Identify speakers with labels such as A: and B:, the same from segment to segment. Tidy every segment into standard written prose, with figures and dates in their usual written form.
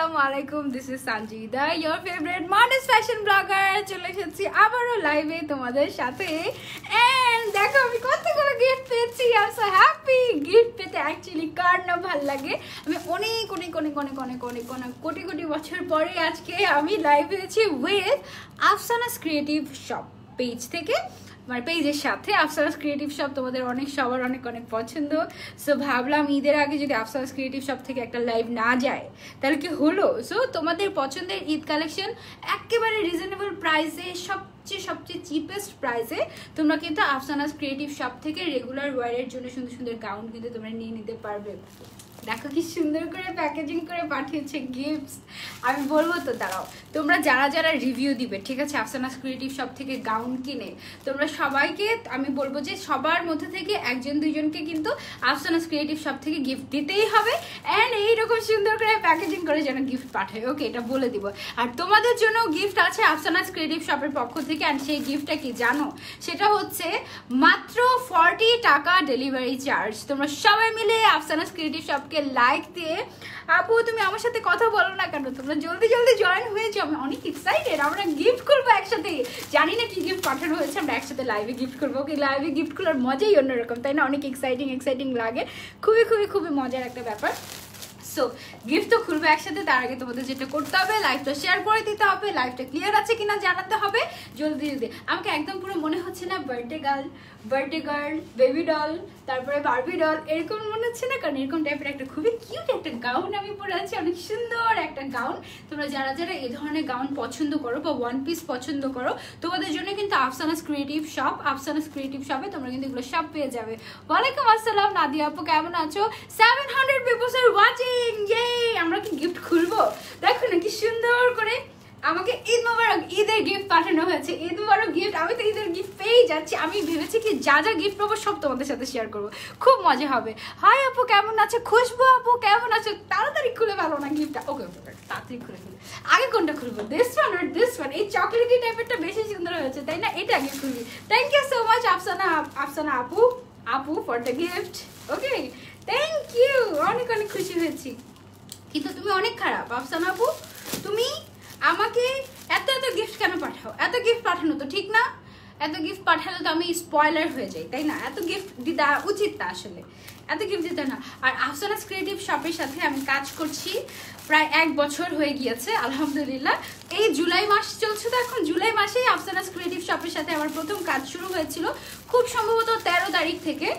A: Assalamualaikum. This is Sanjida, your favorite modest fashion blogger. চলে এসেছি আবারো লাইভে তোমাদের সাথে and দেখো আমি কতগুলো গিফট পেয়েছি. I'm so happy. গিফট পেতে অ্যাকচুয়ালি কার না ভালো লাগে. আমি অনেক কোটি বছর পরে আজকে আমি লাইভ হয়েছি with আফসানাস ক্রিয়েটিভ শপ পেজ থেকে. আমার পেজের সাথে আফসানাস ক্রিয়েটিভ শপ তোমাদের সবার অনেক পছন্দ. সো ভাবলাম ঈদের আগে যদি আফসানাস ক্রিয়েটিভ শপ থেকে একটা লাইভ না যায় তাহলে কি হলো. সো তোমাদের পছন্দের ঈদ কালেকশন একেবারে রিজনেবল প্রাইসে সবচেয়ে চিপেস্ট প্রাইসে তোমরা কিন্তু আফসানাস ক্রিয়েটিভ শপ থেকে রেগুলার ওয়্যারের জন্য সুন্দর সুন্দর গাউন কিন্তু তোমরা নিয়ে নিতে পারবে. দেখো কি সুন্দর করে প্যাকেজিং করে পাঠিয়েছে গিফটস. আমি বলবো তো দাঁড়াও, তোমরা যারা রিভিউ দিবে ঠিক আছে আফসানাস ক্রিয়েটিভ শপ থেকে গাউন কিনে, তোমরা সবাইকে আমি বলবো যে সবার মধ্যে থেকে একজন দুইজনকে কিন্তু আফসানাস ক্রিয়েটিভ শপ থেকে গিফট দিতেই হবে. অ্যান্ড এইরকম সুন্দর করে প্যাকেজিং করে যেন গিফট পাঠায়. ওকে, এটা বলে দিব. আর তোমাদের জন্য গিফট আছে আফসানাস ক্রিয়েটিভ শপের পক্ষ থেকে. অ্যান্ড সেই গিফটটা কি জানো, সেটা হচ্ছে মাত্র 40 টাকা ডেলিভারি চার্জ. তোমরা সবাই মিলে আফসানাস ক্রিয়েটিভ শপকে লাইক দিয়ে, আপু তুমি আমার সাথে কথা বলো না কেন, তোমরা জলদি জয়েন হয়ে যাও. আমি অনেক এক্সাইটেড. আমরা গিফট করবো একসাথে. জানি না কি গিফট পাঠানো হয়েছে, আমরা একসাথে লাইভে গিফট করবো. ওকে, লাইভে গিফট করার মজাই অন্যরকম, তাই না? অনেক এক্সাইটিং লাগে. খুবই মজার একটা ব্যাপার. সো গিফট তো খুলবে একসাথে. তার আগে তোমাদের যেটা করতে হবে, লাইভটা শেয়ার করে দিতে হবে, লাইভটা ক্লিয়ার আছে কিনা জানাতে হবে জলদি. আমাকে একদম পুরো মনে হচ্ছে না বার্থডে গার্ল, বেবি ডল, তারপরে বারবি ডল, এরকম মনে হচ্ছে না? কারণ এরকম টাইপের একটা খুবই কিউট একটা গাউন আমি পরে আছি. অনেক সুন্দর একটা গাউন. তোমরা যারা এই ধরনের গাউন পছন্দ করো বা ওয়ান পিস পছন্দ করো, তোমাদের জন্য কিন্তু আফসানাস ক্রিয়েটিভ শপে তোমরা কিন্তু এগুলো সব পেয়ে যাবে. ওয়ালাইকুম আসসালাম নাদিয়া আপু, কেমন আছো? 700 পিপলস আর ওয়াচিং. আমরা কি গিফট খুলবো? দেখো না কি সুন্দর করে আমাকে ঈদ মোবারক, ঈদের গিফট পাঠানো হয়েছে. ঈদ মোবারক গিফট. আমি তো ঈদের গিফট পেয়েই যাচ্ছি. আমি ভেবেছি কি যা গিফট পাবো সব তোমাদের সাথে শেয়ার করবো, খুব মজা হবে. হাই আপু কেমন আছো? খুশবু আপু কেমন আছো? তাড়াতাড়ি খুলে ভালো না গিফটটা. ওকে, তাড়াতাড়ি খুলে আগে কোনটা খুলবো, দিস ওয়ান? এই চকলেটি টাইপেরটা বেশি সুন্দর হয়েছে, তাই না? এটা আগে খুলবি. Thank you so much Afsana আপু for the gift. Okay, thank you. অনেক খুশি হয়েছি. কিন্তু তুমি অনেক খারাপ আফসানা আপু. তুমি আমাকে এত গিফট কেন পাঠাও? এত গিফট পাঠানো তো ঠিক না. এত গিফট পাঠালে তো আমি স্পয়লার হয়ে যাই, তাই না? এত গিফট দিতে উচিত না আসলে, এত গিফট দিতে না. আর আফসানাস ক্রিয়েটিভ শপের সাথে আমি কাজ করছি প্রায় 1 বছর হয়ে গিয়েছে আলহামদুলিল্লাহ. এই জুলাই মাস চলছে, তো এখন জুলাই মাসেই আফসানাস ক্রিয়েটিভ শপের সাথে আমার প্রথম কাজ শুরু হয়েছিল, খুব সম্ভবত 13 তারিখ থেকে.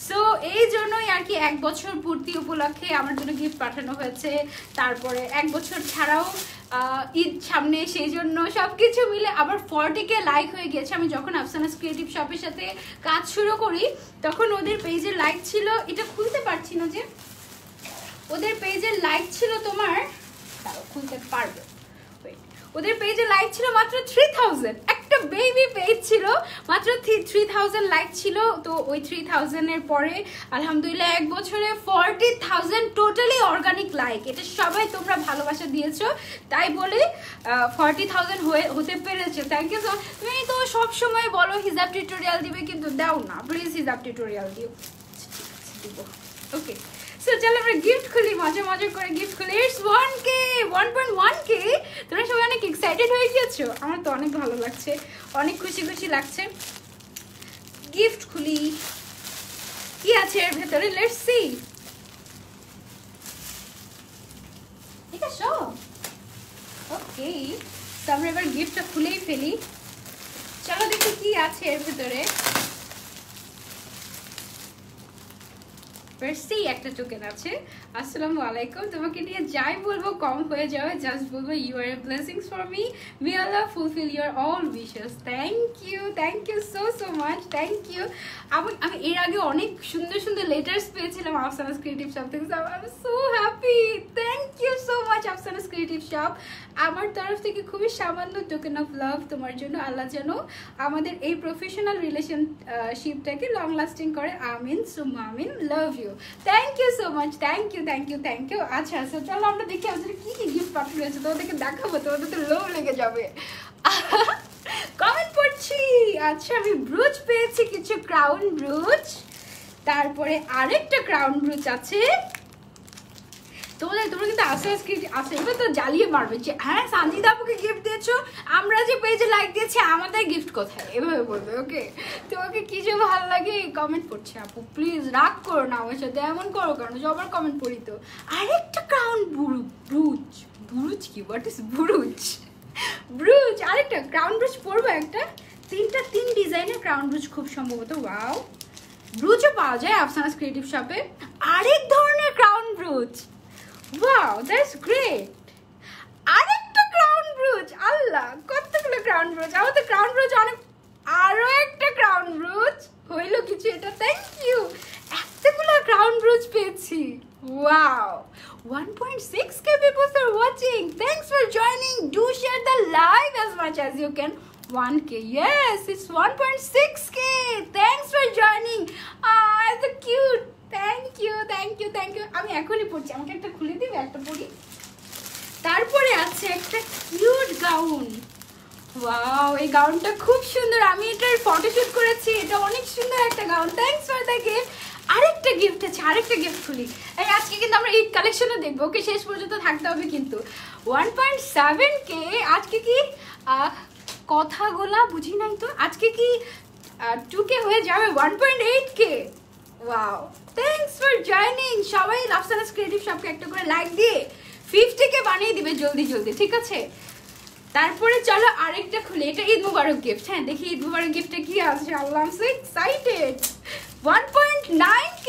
A: সো এই জন্যই আর কি 1 বছর পূর্তি উপলক্ষে আমার জন্য গিফট পাঠানো হয়েছে. তারপরে 1 বছর ছাড়াও ঈদ সামনে, সেই জন্য সবকিছু মিলে আবার 40K লাইক হয়ে গেছে. আমি যখন আফসানাস ক্রিয়েটিভ শপের সাথে কাজ শুরু করি তখন ওদের পেজের লাইক ছিল, এটা খুলতে পারছি না যে, ওদের পেজের লাইক ছিল তোমার, খুলতে পারবে, ওদের পেজে লাইক ছিল মাত্র 3000. একটা বেবি পেজ ছিল, মাত্র 3000 লাইক ছিল. তো ওই 3000 এর পরে আলহামদুলিল্লাহ 1 বছরে 40,000 টোটালি অর্গানিক লাইক. এটা সবাই তোমরা ভালোবাসা দিয়েছো, তাই বলে 40,000 হতে পেরেছে. Thank you. তুমি তো সব সময় বলো হিজাব টিউটোরিয়াল দিবে, কিন্তু দাও না প্লিজ, হিজাব টিউটোরিয়াল দিও. ওকে, সো চলো আমরা গিফট খুলি, মজা করে গিফট খুলি. It's 1.1K. তোমরা সবাই অনেক এক্সাইটেড হয়ে গিয়েছো. আমার তো অনেক ভালো লাগছে, অনেক খুশি লাগছে. গিফট খুলি, কি আছে এর ভেতরে, লেটস সি. ঠিক আছে, ওকে. তো আমরা এবার গিফটটা খুলেই ফেলি. চলো দেখি কি আছে এর ভেতরে. একটা টোকেন আছে. আসসালামু আলাইকুম. তোমাকে নিয়ে যাই বলবো কম হয়ে যাবে, জাস্ট বলবো you are a blessings for me. May আল্লাহ fulfil your all wishes. Thank you so much. Thank you. আমি এর আগে অনেক সুন্দর লেটার্স পেয়েছিলাম আফসানাস ক্রিয়েটিভ শপ থেকে. I am so happy. Thank you so much Afsana's creative shop. আমার তরফ থেকে খুবই সামান্য টোকেন অফ লাভ তোমার জন্য. আল্লাহ যেন আমাদের এই প্রফেশনাল রিলেশনশিপটাকে লং লাস্টিং করে. আমিন সুম্মা আমিন. Love you. Thank you so much. Thank you. আচ্ছা, চলো আমরা দেখি আসলে কি গিফট পাঠানো হয়েছে, তোমাদেরকে দেখাবো. তোমাদের তো লো লেগে যাবে. কমেন্ট পড়ছি. আচ্ছা, আমি ব্রুচ পেয়েছি, কিছু ক্রাউন ব্রুচ. তারপরে আরেকটা ক্রাউন ব্রুচ আছে. তোমরা কিন্তু আসে এবার তো জ্বালিয়ে মারবে যে হ্যাঁ সানজিদা আপুকে গিফট দিয়েছো, আমরা যে পেজে লাইক দিয়েছি আমাদের গিফট কোথায়, এভাবে বলবে। ওকে, তোমাকে কি যে ভালো লাগে কমেন্ট করছে আপু, প্লিজ রাগ করো না আমার সাথে, এমন করো কারণ সবার কমেন্ট পড়ি তো। আরেকটা ক্রাউন ব্রুচ, ব্রুচ কি হোয়াট ইজ ব্রুচ, ব্রুচ আরেকটা ক্রাউন ব্রুচ পরবো একটা, তিন ডিজাইনের ক্রাউন ব্রুচ খুব সম্ভবত। ওয়াও, ব্রুচও পাওয়া যায় আফসানাস ক্রিয়েটিভ শপে, আরেক ধরনের crown brooch. Wow that's great, আরেকটা ক্রাউন ব্রুচ, আল্লাহ কতগুলো ক্রাউন ব্রুচ, আমার তো ক্রাউন ব্রুচ অনেক, আরো একটা ক্রাউন ব্রুচ, হইলো কিছু এটা, থ্যাংক ইউ, এতগুলো ক্রাউন ব্রুচ পেয়েছি। Wow, 1.6k people are watching. Thanks for joining. Do share the live as much as you can. 1k, yes, it's 1.6k. Thanks for joining. Ah, so cute. Thank you. আমি এখনই পড়ছি, আমাকে একটা খুলে দিবে, একটা পড়ি। তারপরে আছে একটা কিউট গাউন। ওয়াও, এই গাউনটা খুব সুন্দর, আমি এটার ফটোশুট করেছি, এটা অনেক সুন্দর একটা gown. Thanks for the gift. আরেকটা গিফট আছে, আরেকটা গিফট খুলি। এই আজকে কিন্তু আমরা ঈদ কালেকশনও দেখবো, ওকে শেষ পর্যন্ত থাকতে হবে কিন্তু। 1.7k, আজকে কি কথাগুলা বুঝি নাই তো, আজকে কি 2k হয়ে যাবে 1.8k। Wow, thanks for joining. সবাই আফসানাস ক্রিয়েটিভ শপকে একটা করে লাইক দিয়ে 50k বানিয়ে দিবে জলদি জলদি, ঠিক আছে? তারপরে চলো আরেকটা খুলে, এটা ঈদ মুবারক গিফট। হ্যাঁ দেখি ঈদ মুবারক গিফটে কি আছে, আল্লাহ I am so excited. 1.9k,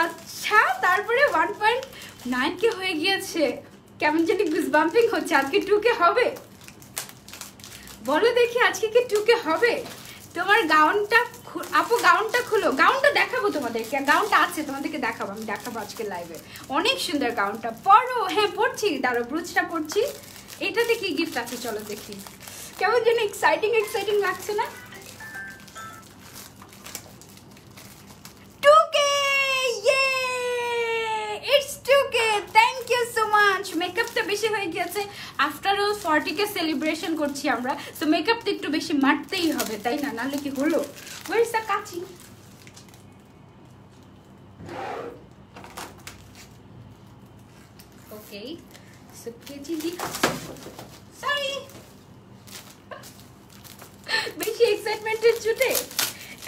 A: আচ্ছা তারপরে 1.9k হয়ে গিয়েছে, কেমন জানি গুজবাম্পিং হচ্ছে, আজকে 2k হবে? বলো দেখি আজকে কি 2k হবে? তোমার গাউনটা আপু, গাউনটা খুলো, গাউনটা দেখাবো তোমাদেরকে, গাউনটা আছে তোমাদেরকে দেখাবো, আমি দেখাবো আজকে লাইভে, অনেক সুন্দর গাউনটা। পরো, হ্যাঁ পড়ছি, দাঁড়ো ব্রুচটা পড়ছি। এটাতে কি গিফট আছে চলো দেখি, কেমন যেন এক্সাইটিং লাগছে না? 2k, it's 2k, thank you so much. মেকআপটা বেশি হয়ে গিয়েছে, আফটার অল 40k সেলিব্রেশন করছি আমরা, তো মেকআপটা একটু বেশি মারতেই হবে, তাই না? নাহলে কি হলো? ওয়ার ইজ দ্য কাচি? ওকে, সো কেচি দি, সরি বেশি এক্সাইটমেন্টের ছুটে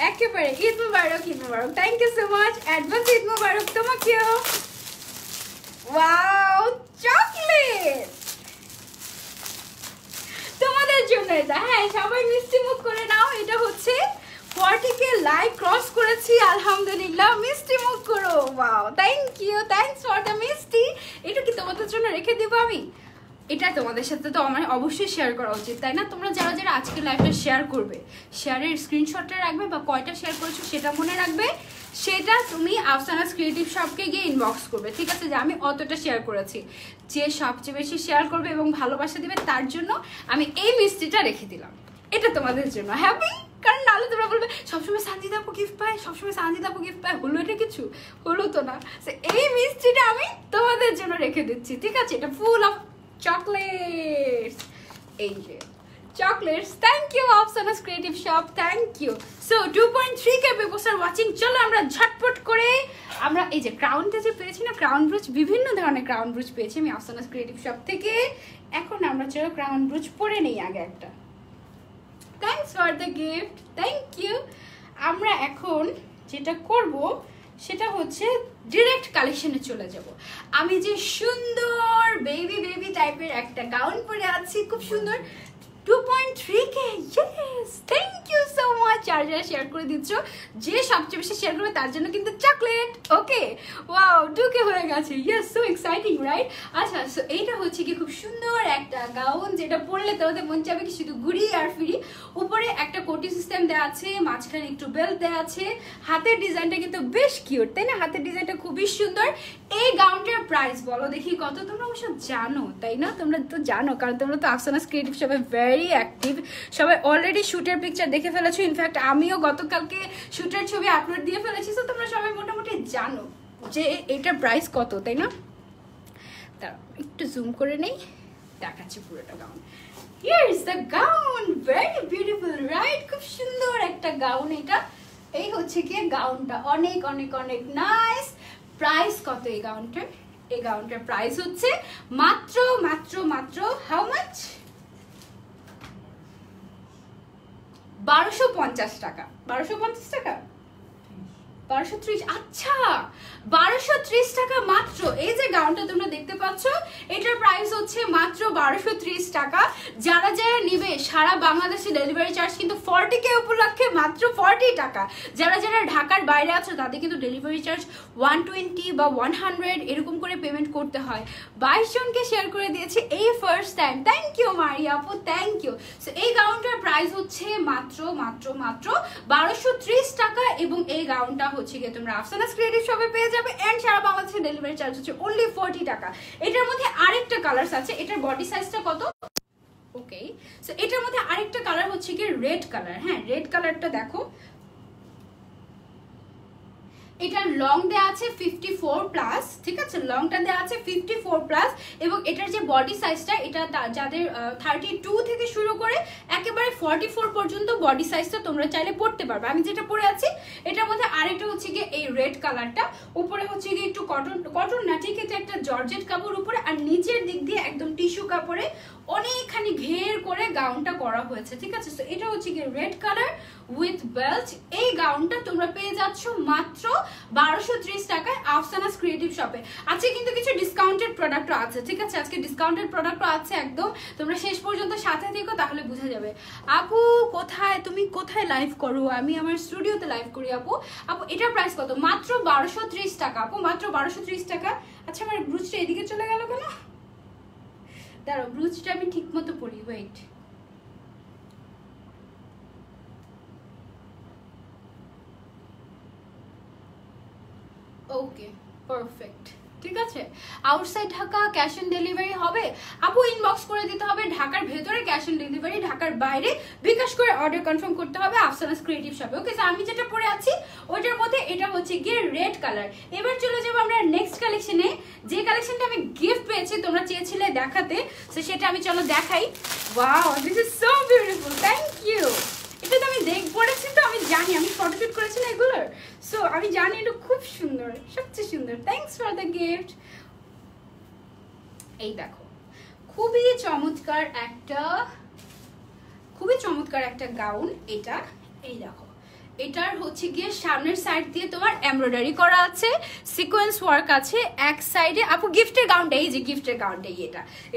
A: একেবারে। ঈদ মুবারক, ঈদ মুবারক, thank you so much, advance Eid মুবারক তোমাকেও। ওয়াও, চকলেট তোমাদের জন্য এটা। হ্যাঁ সবাই মিষ্টি মুখ করে নাও, এটা হচ্ছে 40k লাইক ক্রস করেছি আলহামদুলিল্লাহ, মিষ্টি মুখ করো। Wow, thank you, thanks for the মিষ্টি। এটা কি তোমাদের জন্য রেখে দিব আমি? এটা তোমাদের সাথে তো আমার অবশ্যই শেয়ার করা উচিত, তাই না? তোমরা যারা যারা আজকে লাইভটা শেয়ার করবে, শেয়ারের স্ক্রিনশটটা রাখবে বা কয়টা শেয়ার করেছো সেটা মনে রাখবে, সেটা তুমি আফসানাস ক্রিয়েটিভ শপকে গিয়ে ইনবক্স করবে, ঠিক আছে? যে আমি অতটা শেয়ার করেছি, যে সবচেয়ে বেশি শেয়ার করবে এবং ভালোবাসা দিবে তার জন্য আমি এই মিষ্টিটা রেখে দিলাম, এটা তোমাদের জন্য। হ্যাপি? কারণ নাহলে তোমরা বলবে সবসময় সানজিদা আপু গিফট পায়, সবসময় সানজিদা আপু গিফট পায়, হলো এটা কিছু? হলো তো না। এই মিষ্টিটা আমি তোমাদের জন্য রেখে দিচ্ছি, ঠিক আছে? এটা ফুল অফ চকলেটস, এই যে chocolates. Thank you Afsana's creative shop, thank you. So 2.3k peoples are watching. চলো আমরা ঝটপট করে আমরা এই যে ক্রাউনটা যে পেয়েছি না, ক্রাউন ব্রুচ, বিভিন্ন ধরনের ক্রাউন ব্রুচ পেয়েছি আমি আফসানাস ক্রিয়েটিভ শপ থেকে। এখন আমরা চলো ক্রাউন ব্রুচ পরে নেই আগে একটা। Thanks for the gift, thank you. আমরা এখন যেটা করব সেটা হচ্ছে ডিরেক্ট কালেকশনে চলে যাব। আমি যে সুন্দর বেবি টাইপের একটা গাউন পরে আছি, খুব সুন্দর, 2.3k, yes, thank you so much. যারা যারা শেয়ার করে দিচ্ছ, যে সবচেয়ে বেশি শেয়ার করবে তার জন্য কিন্তু চকলেট। ওকে, ওয়াও, 2k হয়ে গেছে, ইয়েস, সো এক্সাইটিং, রাইট? আচ্ছা, সো এইটা হচ্ছে কি খুব সুন্দর একটা গাউন, যেটা পরলে তোমাদের মন চাইবে কি শুধু ঘুরি আর ফিরি। উপরে একটা কোটি সিস্টেম দেওয়া আছে, মাঝখানে একটু বেল্ট দেওয়া আছে, হাতের ডিজাইনটা কিন্তু বেশ কিউট, তাই না? হাতের ডিজাইনটা খুবই সুন্দর। এই গাউনটার প্রাইস বলো দেখি কত? তোমরা অবশ্য জানো, তাই না? তোমরা তো জানো, কারণ তোমরা তো আফসানাস ক্রিয়েটিভ শপে ভেরি অ্যাক্টিভ, সবাই অলরেডি শুটের পিকচার দেখে ফেলেছো। ইনফ্যাক্ট আমিও গতকালকে শুটের ছবি আপলোড দিয়ে ফেলেছি, তো তোমরা সবাই মোটামুটি জানো যে এটার প্রাইস কত, তাই না? তারা একটু জুম করে নেই, দেখাচ্ছি পুরোটা gown. Here is the gown, very beautiful, right? খুব সুন্দর একটা গাউন এটা। এই হচ্ছে কি গাউনটা, অনেক অনেক অনেক নাইস। প্রাইস কত এই গাউনটার? এই গাউনটার প্রাইস হচ্ছে মাত্র মাত্র মাত্র হাউ মাচ 1250 টাকা। 1250 টাকা 1230, আচ্ছা 1230 টাকা মাত্র। এই যে গাউনটা তোমরা দেখতে পাচ্ছ এটার প্রাইস হচ্ছে মাত্র 1230 টাকা। যারা যারা নিবে সারা বাংলাদেশে ডেলিভারি চার্জ কিন্তু 40K উপলক্ষে মাত্র 40 টাকা। যারা যারা ঢাকার বাইরে আছে তাদের কিন্তু ডেলিভারি চার্জ 120 বা 100 এরকম করে পেমেন্ট করতে হয়। 22 জনকে শেয়ার করে দিয়েছি এই first time, thank you Maria আপু, থ্যাংক ইউ। সো এই গাউনটার প্রাইস হচ্ছে মাত্র মাত্র মাত্র 1230 টাকা এবং এই গাউনটা হচ্ছে গিয়ে তোমরা আফসানাস ক্রিয়েটিভ শপে পেয়ে যাবে এন্ড সারা বাংলাদেশে ডেলিভারি চার্জ হচ্ছে অনলি 40 টাকা। এটার মধ্যে আরেকটা কালার আছে, এটার বডি সাইজটা কত? ওকে, সো এটার মধ্যে আরেকটা কালার হচ্ছে কি রেড কালার। হ্যাঁ, রেড কালারটা দেখো, এটার লং দেওয়া আছে 54 প্লাস, ঠিক আছে, লংটা দেওয়া আছে 54 প্লাস এবং এটার যে বডি সাইজটা এটা যাদের 32 থেকে শুরু করে একেবারে 44 পর্যন্ত বডি সাইজটা তোমরা চাইলে পড়তে পারবে। আমি যেটা পরে আছি এটার মধ্যে আরেকটা হচ্ছে গিয়ে এই রেড কালারটা, উপরে হচ্ছে গিয়ে একটু কটন না, ঠিক এটা একটা জর্জেট কাপড় উপরে, আর নিচের দিক দিয়ে একদম টিস্যু কাপড়ে অনেকখানি ঘের করে গাউনটা করা হয়েছে, ঠিক আছে। তো এটা হচ্ছে গিয়ে রেড কালার উইথ বেল্ট। এই গাউনটা তোমরা পেয়ে যাচ্ছ মাত্র 1230 টাকায় আফসানাস ক্রিয়েটিভ শপে। আজকে কিন্তু কিছু ডিসকাউন্টেড প্রোডাক্টও আছে, ঠিক আছে, আজকে ডিসকাউন্টেড প্রোডাক্টও আছে একদম। তোমরা শেষ পর্যন্ত সাথে থেকো তাহলে বোঝা যাবে। আপু কোথায়, তুমি কোথায় লাইভ করো? আমি আমার স্টুডিওতে লাইভ করি আপু। আপু এটার প্রাইস কত? মাত্র 1230 টাকা আপু, মাত্র 1230 টাকা। আচ্ছা আমার ব্রুজটা এদিকে চলে গেল কেন? দাঁড়াও, ব্রুজটা আমি ঠিক মতো পরি, ওয়েট। ওকে, পারফেক্ট, ঠিক আছে। Outside Dhaka cash on delivery হবে আপু, ইনবক্স করে দিতে হবে। ঢাকার ভেতরে ক্যাশ অন ডেলিভারি, ঢাকার বাইরে বিকাশ করে অর্ডার কনফার্ম করতে হবে আফসানাস ক্রিয়েটিভ শপে। ওকে, আমি যেটা পরে আছি ওইটার মধ্যে এটা হচ্ছে গিয়ে রেড কালার। এবার চলে যাবো আমরা নেক্সট কালেকশনে। যে কালেকশনটা আমি গিফট পেয়েছি, তোমরা চেয়েছিলে দেখাতে, তো সেটা আমি চলো দেখাই। Wow, this is so beautiful, thank you. এটা তো আমি পড়েছি, তো আমি জানি, আমি ফটোশুট করেছি না এগুলোর, সো আমি জানি এটা খুব সুন্দর, সবচেয়ে সুন্দর। Thanks for the gift. এই দেখো, খুবই চমৎকার একটা গাউন এটা। এই দেখো, এটার হচ্ছে গিয়ে সামনের সাইড দিয়ে তোমার এমব্রয়ডারি করা আছে, সিকোয়েন্স ওয়ার্ক আছে এক সাইডে। আপু গিফটের গাউনটা, এই যে গিফটের গাউনটা,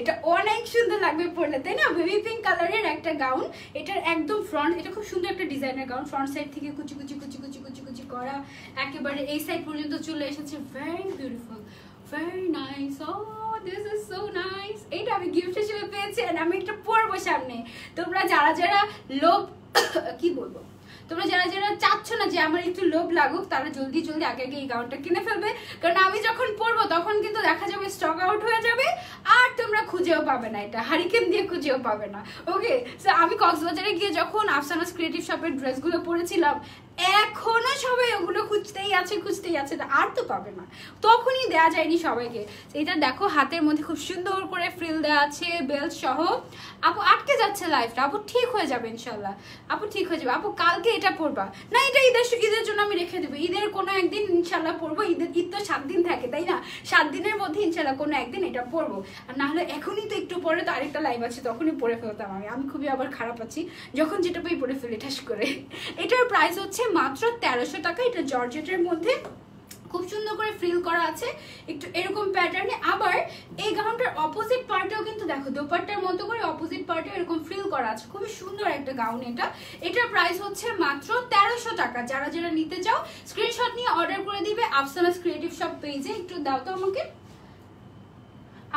A: এটা অনেক সুন্দর লাগবে পরলে, তাই না? বেবি পিঙ্ক কালারের একটা গাউন, এটার একদম ফ্রন্ট, এটা খুব সুন্দর একটা ডিজাইনের গাউন। ফ্রন্ট সাইড থেকে কুচি কুচি কুচি কুচি কুচি কুচি করা, একেবারে এই সাইড পর্যন্ত চলে এসেছে। Very beautiful, very nice. Oh this is so nice. এইটা আমি গিফট হিসেবে পেয়েছি, আমি এটা পরবো সামনে। তোমরা যারা যারা লোভ কি বলবো, তোমরা যারা যারা চাচ্ছ না যে আমার একটু লোভ লাগুক, তারা জলদি জলদি আগে আগে এই গাউনটা কিনে ফেলবে, কারণ আমি যখন পরবো তখন কিন্তু দেখা যাবে স্টক আউট হয়ে যাবে আর তোমরা খুঁজেও পাবে না, এটা হারিকেন দিয়ে খুঁজেও পাবে না। ওকে, সো আমি কক্সবাজারে গিয়ে যখন আফসানাস ক্রিয়েটিভ শপের ড্রেসগুলো পরেছিলাম, এখনো সবাই ওগুলো খুঁজতেই আছে আর তো পাবে না, তখনই দেয়া যায়নি সবাইকে। এটা দেখো, হাতের মধ্যে খুব সুন্দর করে ফ্রিল দেওয়া আছে বেল্ট সহ। আপু আটকে যাচ্ছে লাইফটা, আপু ঠিক হয়ে যাবে ইনশাল্লাহ, আপু ঠিক হয়ে যাবে। আপু কালকে এটা পরবা না? এটা ঈদের জন্য আমি রেখে দেবো, ঈদের কোনো একদিন ইনশাল্লাহ পরবো। ঈদ তো 7 দিন থাকে, তাই না? 7 দিনের মধ্যে ইনশাল্লাহ কোনো একদিন এটা পরবো। আর না হলে এখনই তো একটু পরে তো আরেকটা লাইভ আছে, তখনই পরে ফেলতাম আমি খুবই আবার খারাপ আছি যখন যেটা পেয়ে পরে ফেলি ঠাস করে। এটার প্রাইস হচ্ছে মাত্র 1300 টাকা। এটা জর্জেটের মধ্যে খুব সুন্দর করে ফ্রিল করা আছে একটু এরকম প্যাটার্নে। আবার এই গাউনটার অপোজিট পার্টেও কিন্তু দেখো, দোপাট্টার মতো করে অপোজিট পার্টেও এরকম ফ্রিল করা আছে, খুবই সুন্দর একটা গাউন এটা। এটার প্রাইস হচ্ছে মাত্র 1300 টাকা। যারা যারা নিতে চাও স্ক্রিনশট নিয়ে অর্ডার করে দিবে আফসানাস ক্রিয়েটিভ শপ পেজে। একটু দাও তো আমাকে,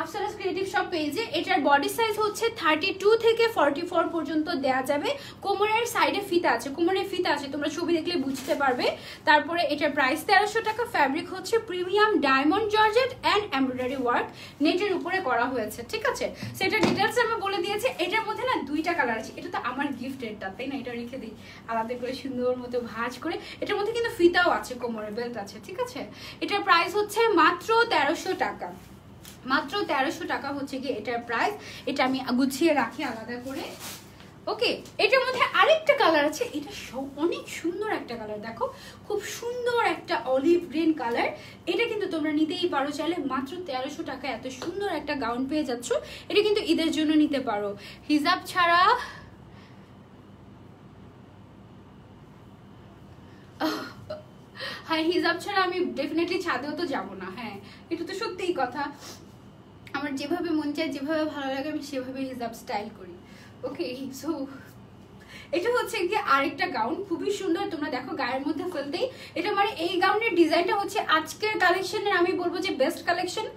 A: আফসানাস ক্রিয়েটিভ শপ পেজে। এটার বডি সাইজ হচ্ছে 32 থেকে 44 পর্যন্ত দেয়া যাবে। কোমরের সাইডে ফিতা আছে, কোমরের ফিতা আছে, তোমরা ছবি দেখলে বুঝতে পারবে। তারপরে এটার প্রাইস 1300 টাকা। ফ্যাব্রিক হচ্ছে premium diamond georgette and embroidery work নেটের উপরে করা হয়েছে, ঠিক আছে। সেটা ডিটেলস আমি বলে দিয়েছি। এটার মধ্যে না 2টা কালার আছে, এটা তো আমার গিফটেরটা, তাই না? এটা রেখে দিই আলাদা করে সুন্দর মতো ভাঁজ করে। এটার মধ্যে কিন্তু ফিতাও আছে, কোমরে বেল্ট আছে, ঠিক আছে। এটার প্রাইস হচ্ছে মাত্র 1300 টাকা, মাত্র 1300 টাকা হচ্ছে কি এটার প্রাইস। এটা আমি গুছিয়ে রাখি আলাদা করে। ওকে, এটার মধ্যে আরেকটা কালার আছে, এটা অনেক সুন্দর একটা কালার, দেখো খুব সুন্দর একটা একটা অলিভ গ্রিন কালার, এটা কিন্তু তোমরা নিতেই পারো চাইলে। মাত্র 1300 টাকা এত সুন্দর একটা গাউন পেয়ে যাচ্ছ। এটা কিন্তু ঈদের জন্য নিতে পারো। হিজাব ছাড়া হ্যাঁ, হিজাব ছাড়া আমি ডেফিনেটলি ছাদেও তো যাবো না। হ্যাঁ, এটা তো সত্যিই কথা। আমার যেভাবে মন চায়, যেভাবে ভালো লাগে, আমি সেভাবে হিজাব স্টাইল করি। ওকে, সো এটা হচ্ছে কি আরেকটা গাউন, খুবই সুন্দর। তোমরা দেখো গায়ের মধ্যে ফেলতেই এটা, মানে এই গাউনের ডিজাইনটা হচ্ছে আজকের কালেকশনের আমি বলবো যে বেস্ট কালেকশন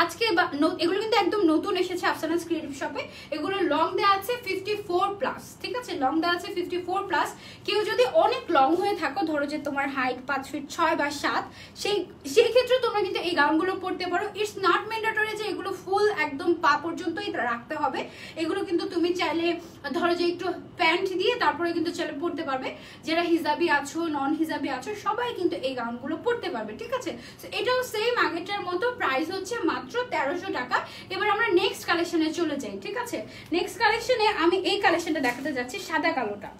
A: আজকে। এগুলো কিন্তু একদম নতুন এসেছে আফসানাস ক্রিয়েটিভ শপে। এগুলো লং দেওয়া আছে 54+, ঠিক আছে, লং দেওয়া আছে 54+। কেউ যদি অনেক লং হয়ে থাকো, ধরো যে তোমার হাইট 5 ফিট 6 বা 7, সেই ক্ষেত্রে তোমরা কিন্তু এই গাউনগুলো পরতে পারো। ইটস নট ম্যান্ডেটরি যে এগুলো ফুল একদম পা পর্যন্তই রাখতে হবে। এগুলো কিন্তু তুমি চাইলে ধরো যে একটু প্যান্ট দিয়ে তারপরে কিন্তু চাইলে পরতে পারবে। যারা হিজাবি আছো, নন হিজাবি আছো, সবাই কিন্তু এই গাউনগুলো পরতে পারবে, ঠিক আছে। এটাও সেম আগেরটার মতো, প্রাইস হচ্ছে মাত্র 1300 টাকা। এবার আমরা নেক্সট কালেকশনে চলে যাই, ঠিক আছে। নেক্সট কালেকশনে আমি এই কালেকশনটা দেখাতে যাচ্ছি, সাদা কালোটা।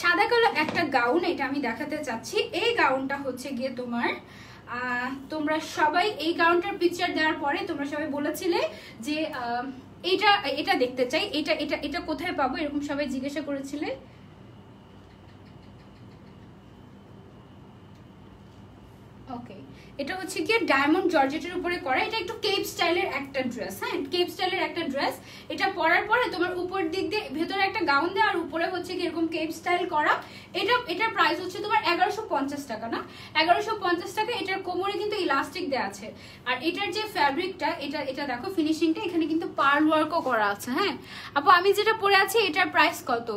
A: সাদা কালো একটা গাউন, এটা আমি দেখাতে চাচ্ছি। এই গাউনটা হচ্ছে গিয়ে তোমার তোমরা সবাই এই গাউনটার পিকচার দেওয়ার পরে তোমরা সবাই বলেছিলে যে এটা দেখতে চাই, এটা কোথায় পাবো, এরকম সবাই জিজ্ঞাসা করেছিলে। ওকে, এটা হচ্ছে কি ডায়মন্ড জর্জেটের উপরে করা। এটা একটু কেপ স্টাইলের একটা ড্রেস। হ্যাঁ, কেপ স্টাইলের একটা ড্রেস। এটা পরার পরে তোমার উপর দিক দিয়ে ভেতরে একটা গাউন দেওয়া, আর উপরে হচ্ছে কি এরকম কেপ স্টাইল করা। এটার প্রাইস হচ্ছে তোমার 1150 টাকা, না 1150 টাকা। এটার কোমরে কিন্তু ইলাস্টিক দেওয়া আছে। আর এটার যে ফ্যাব্রিকটা, এটা দেখো ফিনিশিংটা, এখানে কিন্তু পার্ল ওয়ার্কও করা আছে। হ্যাঁ আপু, আমি যেটা পরে আছি এটার প্রাইস কত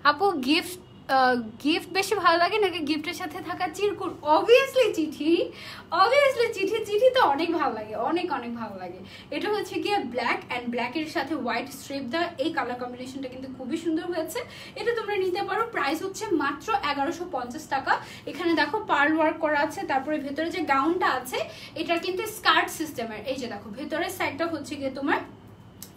A: আপু? গিফট বেশি ভালো লাগে নাকি গিফটের সাথে থাকা চিরকুট? অবভিয়াসলি চিঠি, চিঠি তো অনেক ভালো লাগে, অনেক ভালো লাগে। এটা হচ্ছে গিয়ে ব্ল্যাক অ্যান্ড ব্ল্যাকের সাথে হোয়াইট স্ট্রিপ দেওয়া। এই কালার কম্বিনেশনটা কিন্তু খুবই সুন্দর হয়েছে। এটা তোমরা নিতে পারো। প্রাইস হচ্ছে মাত্র 1150 টাকা। এখানে দেখো পার্ল ওয়ার্ক করা আছে। তারপরে ভেতরে যে গাউনটা আছে এটা কিন্তু স্কার্ট সিস্টেমের। এই যে দেখো ভেতরের সাইডটা হচ্ছে গিয়ে তোমার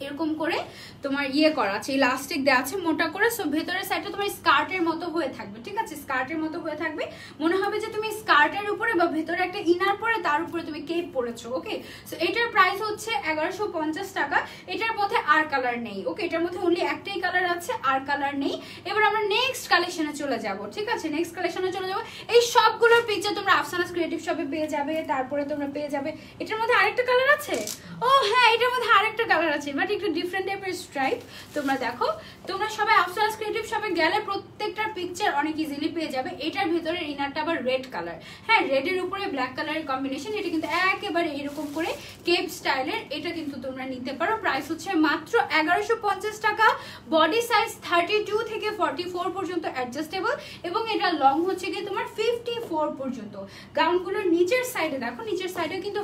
A: এরকম করে তোমার করা আছে, ইলাস্টিক দেওয়া আছে মোটা করে। সো ভেতরের সাইডটা তোমার স্কার্টের মতো হয়ে থাকবে, ঠিক আছে, স্কার্টের মতো হয়ে থাকবে। মনে হবে যে তুমি স্কার্টের উপরে বা ভেতরে একটা ইনার পরে তার উপরে তুমি কেপ পরেছো। ওকে, সো এটার প্রাইস হচ্ছে 1150 টাকা। এটার মধ্যে আর কালার নেই। ওকে, এটার মধ্যে অনলি একটাই কালার আছে, আর কালার নেই। এবার আমরা নেক্সট কালেকশনে চলে যাব, ঠিক আছে, নেক্সট কালেকশনে চলে যাব। এই সবগুলোর পিকচার তোমরা আফসানাস ক্রিয়েটিভ শপে পেয়ে যাবে। তারপরে তোমরা পেয়ে যাবে এটার মধ্যে আরেকটা কালার আছে। ও হ্যাঁ, এটার মধ্যে আরেকটা কালার আছে, বাট একটু ডিফারেন্ট টাইপের স্ট্রাইপ। তোমরা দেখো, তোমরা সবাই আফসানাস ক্রিয়েটিভ শপে গেলে প্রত্যেকটার পিকচার অনেক ইজিলি পেয়ে যাবে। এটার ভেতরে ইনারটা আবার রেড কালার। হ্যাঁ, রেডের উপরে ব্ল্যাক কালারের কম্বিনেশন। এটা কিন্তু একেবারে এরকম করে কেপ স্টাইলের। এটা কিন্তু তোমরা নিতে পারো। প্রাইস হচ্ছে মাত্র 1150 টাকা। বডি সাইজ 32 থেকে 44 পর্যন্ত অ্যাডজাস্টেবল, এবং এটা লং হচ্ছে গিয়ে তোমার 54 পর্যন্ত। গাউনগুলোর নিচের সাইডে দেখো, নিচের সাইডে কিন্তু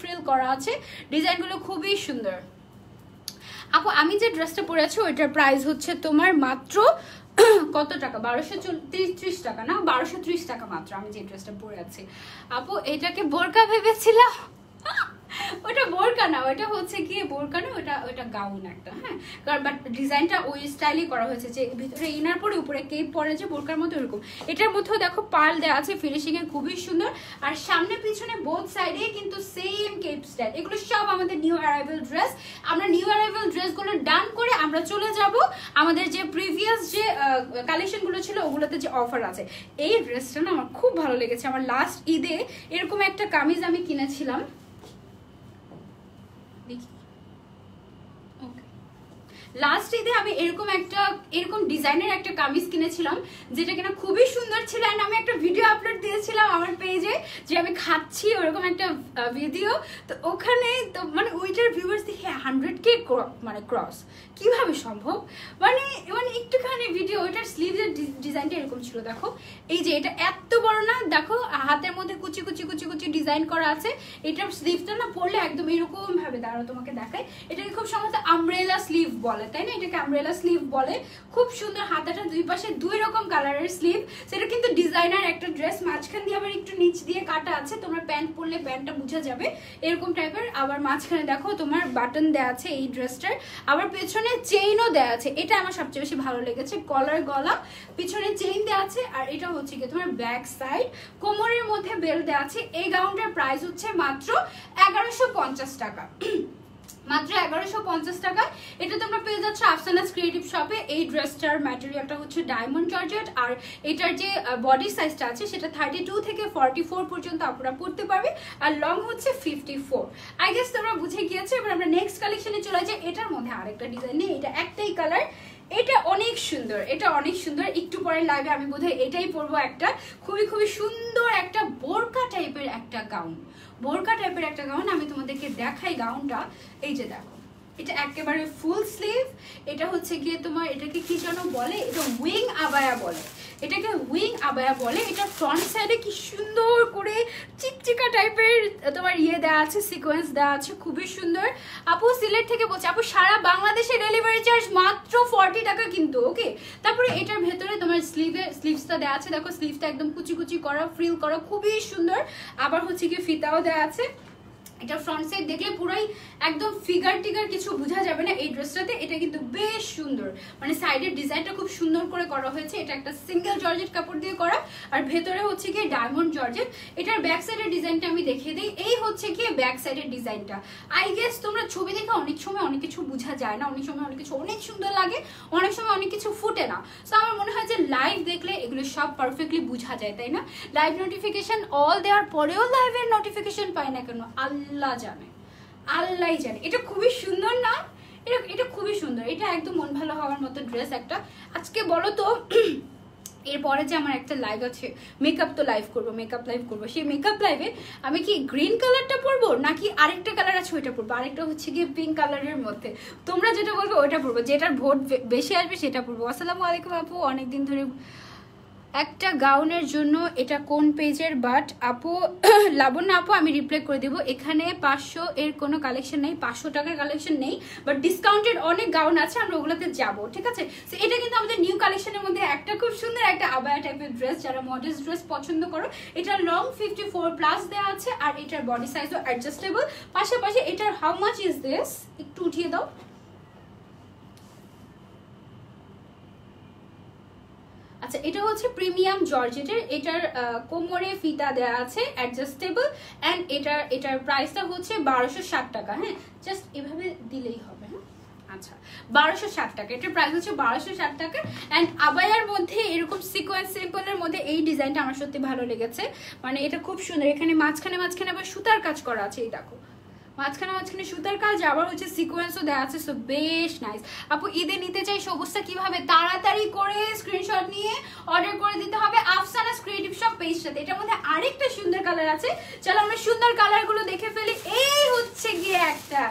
A: ফ্রিল করা আছে। ডিজাইনগুলো খুবই সুন্দর। আপু, আমি যে ড্রেসটা পরে আছি ওইটার প্রাইস হচ্ছে তোমার মাত্র কত টাকা? 1230 টাকা, না 1230 টাকা মাত্র। আমি যে ড্রেসটা পরে আছি আপু, এটাকে বোরকা ভেবেছিলাম। ওটা বোরকা না, ওটা হচ্ছে গিয়ে বোরকা না, ওটা গাউন একটা। হ্যাঁ, কারণ বাট ডিজাইনটা ওই স্টাইলই করা হয়েছে, যে ভিতরে ইনার পরে উপরে কেপ পরে যে বোরকার মতো এরকম। এটার মধ্যেও দেখো পার্ল দেওয়া আছে, ফিনিশিং এ খুবই সুন্দর। আর সামনে পিছনে বোথ সাইডে কিন্তু সেম কেপ স্টাইল। এগুলো সব আমাদের নিউ অ্যারাইভেল ড্রেস। আমরা নিউ অ্যারাইভেল ড্রেসগুলো ডান করে আমরা চলে যাব আমাদের যে প্রিভিয়াস যে কালেকশনগুলো ছিল ওগুলোতে যে অফার আছে। এই ড্রেসটা না আমার খুব ভালো লেগেছে। আমার লাস্ট ঈদে এরকম একটা কামিজ আমি কিনেছিলাম। লাস্ট ঈদে আমি এরকম ডিজাইনের একটা কামিজ কিনেছিলাম, যেটা কিনা খুবই সুন্দর ছিল। এন্ড আমি একটা ভিডিও আপলোড দিয়েছিলাম আমার পেজে, যে আমি খাচ্ছি ওরকম একটা ভিডিও। তো ওখানে তো মানে ওইটার ভিউয়ার্স দেখে 100K মানে ক্রস। কিভাবে সম্ভব? মানে একটুখানি ভিডিও। ওইটার স্লিভের ডিজাইনটা এরকম ছিল। দেখো এই যে এটা এত বড় না, দেখো হাতের মধ্যে কুচি কুচি কুচি কুচি ডিজাইন করা আছে। এটার স্লিভটা না পরলে একদম এরকম ভাবে, দাঁড়াও তোমাকে দেখাই। এটাকে খুব সম্ভবত আমব্রেলা স্লিভ বলে, তাই না? এটাকে আমব্রেলা স্লিভ বলে। খুব সুন্দর। হাতাটা দুই পাশে দুই রকম কালারের স্লিভ। সেটা কিন্তু ডিজাইনার একটা ড্রেস। মাঝখান দিয়ে আবার একটু নিচ দিয়ে কাটা আছে, তোমরা প্যান্ট পরলে প্যান্টটা বোঝা যাবে এরকম টাইপের। আবার মাঝখানে দেখো তোমার বাটন দেওয়া আছে এই ড্রেসটার, আবার পেছনে চেইনও দেওয়া আছে, এটা আমার সবচেয়ে বেশি ভালো লেগেছে। কলার গলা, পিছনে চেইন দেওয়া আছে, আর এটা হচ্ছে কি তোমার ব্যাক সাইড, কোমরের মধ্যে বেল্ট দেওয়া আছে। এই গাউনটার প্রাইস হচ্ছে মাত্র 1150 টাকা, মাত্র 1150 টাকা। এটা তোমরা পেয়ে যাচ্ছ আফসানাস ক্রিয়েটিভ শপে। এই ড্রেসটার ম্যাটেরিয়ালটা হচ্ছে ডায়মন্ড জর্জেট, আর এটার যে বডি সাইজটা আছে সেটা 32 থেকে 44 পর্যন্ত আপনারা পড়তে পারবে, আর লং হচ্ছে 54। আই গেস তোমরা বুঝে গিয়েছো। এবার আমরা নেক্সট কালেকশনে চলে যাই। এটার মধ্যে আরেকটা ডিজাইন নেই, এটা একটাই কালার, এটা অনেক সুন্দর, এটা অনেক সুন্দর। একটু পরে লাইভে আমি বোধহয় এটাই পরবো, একটা খুবই খুবই সুন্দর একটা বোরকা টাইপের একটা গাউন, বোরকা টাইপের একটা গাউন। আমি তোমাদেরকে দেখাই গাউনটা, এই যে দেখো এটা একেবারে ফুল স্লিভ। এটা হচ্ছে গিয়ে তোমার এটাকে কি যেন বলে, এটা উইং আবায়া বলে, এটাকে উইং আবায়া বলে। এটা ফ্রন্ট সাইডে কি সুন্দর করে চিকচিকা টাইপের তোমার ইয়ে দেওয়া আছে, সিকোয়েন্স দেওয়া আছে, খুবই সুন্দর। আপু সিলেট থেকে বলছে, আপু সারা বাংলাদেশে ডেলিভারি চার্জ মাত্র 40 টাকা কিন্তু, ওকে। তারপরে এটার ভেতরে তোমার স্লিভসটা দেওয়া আছে, দেখো স্লিভসটা একদম কুচি কুচি করা, ফ্রিল করা, খুবই সুন্দর। আবার হচ্ছে কি ফিতাও দেওয়া আছে। এটা ফ্রন্ট সাইড দেখলে পুরাই একদম ফিগার টিগার কিছু বোঝা যাবে না এই ড্রেসটাতে। এটা কিন্তু বেশ সুন্দর, মানে সাইডের ডিজাইনটা খুব সুন্দর করে করা হয়েছে। এটা একটা সিঙ্গেল জর্জেট কাপড় দিয়ে করা, আর ভেতরে হচ্ছে গিয়ে ডায়মন্ড জর্জেট। এটার ব্যাক সাইডের ডিজাইনটা আমি দেখিয়ে দিই, এই হচ্ছে গিয়ে ব্যাক সাইডের ডিজাইনটা। আই গেস তোমরা ছবি দেখে অনেক সময় অনেক কিছু বোঝা যায় না, অনেক সময় অনেক কিছু অনেক সুন্দর লাগে, অনেক সময় অনেক কিছু ফুটে না। সো আমার মনে হয় যে লাইভ দেখলে এগুলো সব পারফেক্টলি বোঝা যায়, তাই না? লাইভ নোটিফিকেশন অল দেওয়ার পরেও লাইভের নোটিফিকেশন পাই না কেন আল্লাহ জানে, আল্লাহ জানে। এটা খুবই সুন্দর না, এটা খুবই সুন্দর, এটা একদম মন ভালো হওয়ার মতো ড্রেস একটা। আজকে বলো তো এরপরে যে আমার একটা লাইভ আছে, মেকআপ তো লাইভ করবো, মেকআপ লাইভ করবো, সেই মেকআপ লাইভে আমি কি গ্রিন কালারটা পরবো নাকি আরেকটা কালার আছে ওইটা পরবো, আরেকটা হচ্ছে গিয়ে পিঙ্ক কালারের মধ্যে। তোমরা যেটা বলবো ওইটা পরবো, যেটার ভোট বেশি আসবে সেটা পরবো। আসসালামু আলাইকুম আপু, অনেকদিন ধরে একটা গাউনের জন্য এটা কোন পেজের? বাট আপু লাবণ্য আপু আমি রিপ্লাই করে দেবো। এখানে 500 এর কোনো কালেকশন নেই, 500 টাকার কালেকশন নেই, বাট ডিসকাউন্টেড অনেক গাউন আছে, আমরা ওগুলোতে যাবো, ঠিক আছে? তো এটা কিন্তু আমাদের নিউ কালেকশনের মধ্যে একটা খুব সুন্দর একটা আবায়া টাইপের ড্রেস, যারা মডেস্ট ড্রেস পছন্দ করো। এটা লং 54+ দেওয়া আছে, আর এটার বডি সাইজও অ্যাডজাস্টেবল। পাশাপাশি এটার হাউ মাচ ইজ দিস, একটু উঠিয়ে দাও। আচ্ছা, এটা হচ্ছে প্রিমিয়াম জর্জেটের, এটার কোমরে ফিতা দেওয়া আছে অ্যাডজাস্টেবল, এন্ড এটার প্রাইসটা হচ্ছে 1260 টাকা। হ্যাঁ, জাস্ট এভাবে দিলেই হবে। হ্যাঁ, আচ্ছা 1260 টাকা, এটার প্রাইস হচ্ছে 1260 টাকা। এন্ড আবায়ার মধ্যে এরকম সিকোয়েন্স সিম্পলের মধ্যে এই ডিজাইনটা আমার সত্যি ভালো লেগেছে, মানে এটা খুব সুন্দর। এখানে মাঝখানে আবার সুতার কাজ করা আছে, এই দেখো মাঝখানে সুতার কাজ, আবার হচ্ছে সিকোয়েন্সও দেওয়া আছে। সো বেশ নাইস। আপু ঈদে নিতে চাই সবুজটা কিভাবে? তাড়াতাড়ি করে স্ক্রিনশট নিয়ে অর্ডার করে দিতে হবে আফসানাস ক্রিয়েটিভ শপ পেজটাতে। এটার মধ্যে আরেকটা সুন্দর কালার আছে, চলো আমরা সুন্দর কালারগুলো দেখে ফেলি। এই হচ্ছে গিয়ে একটা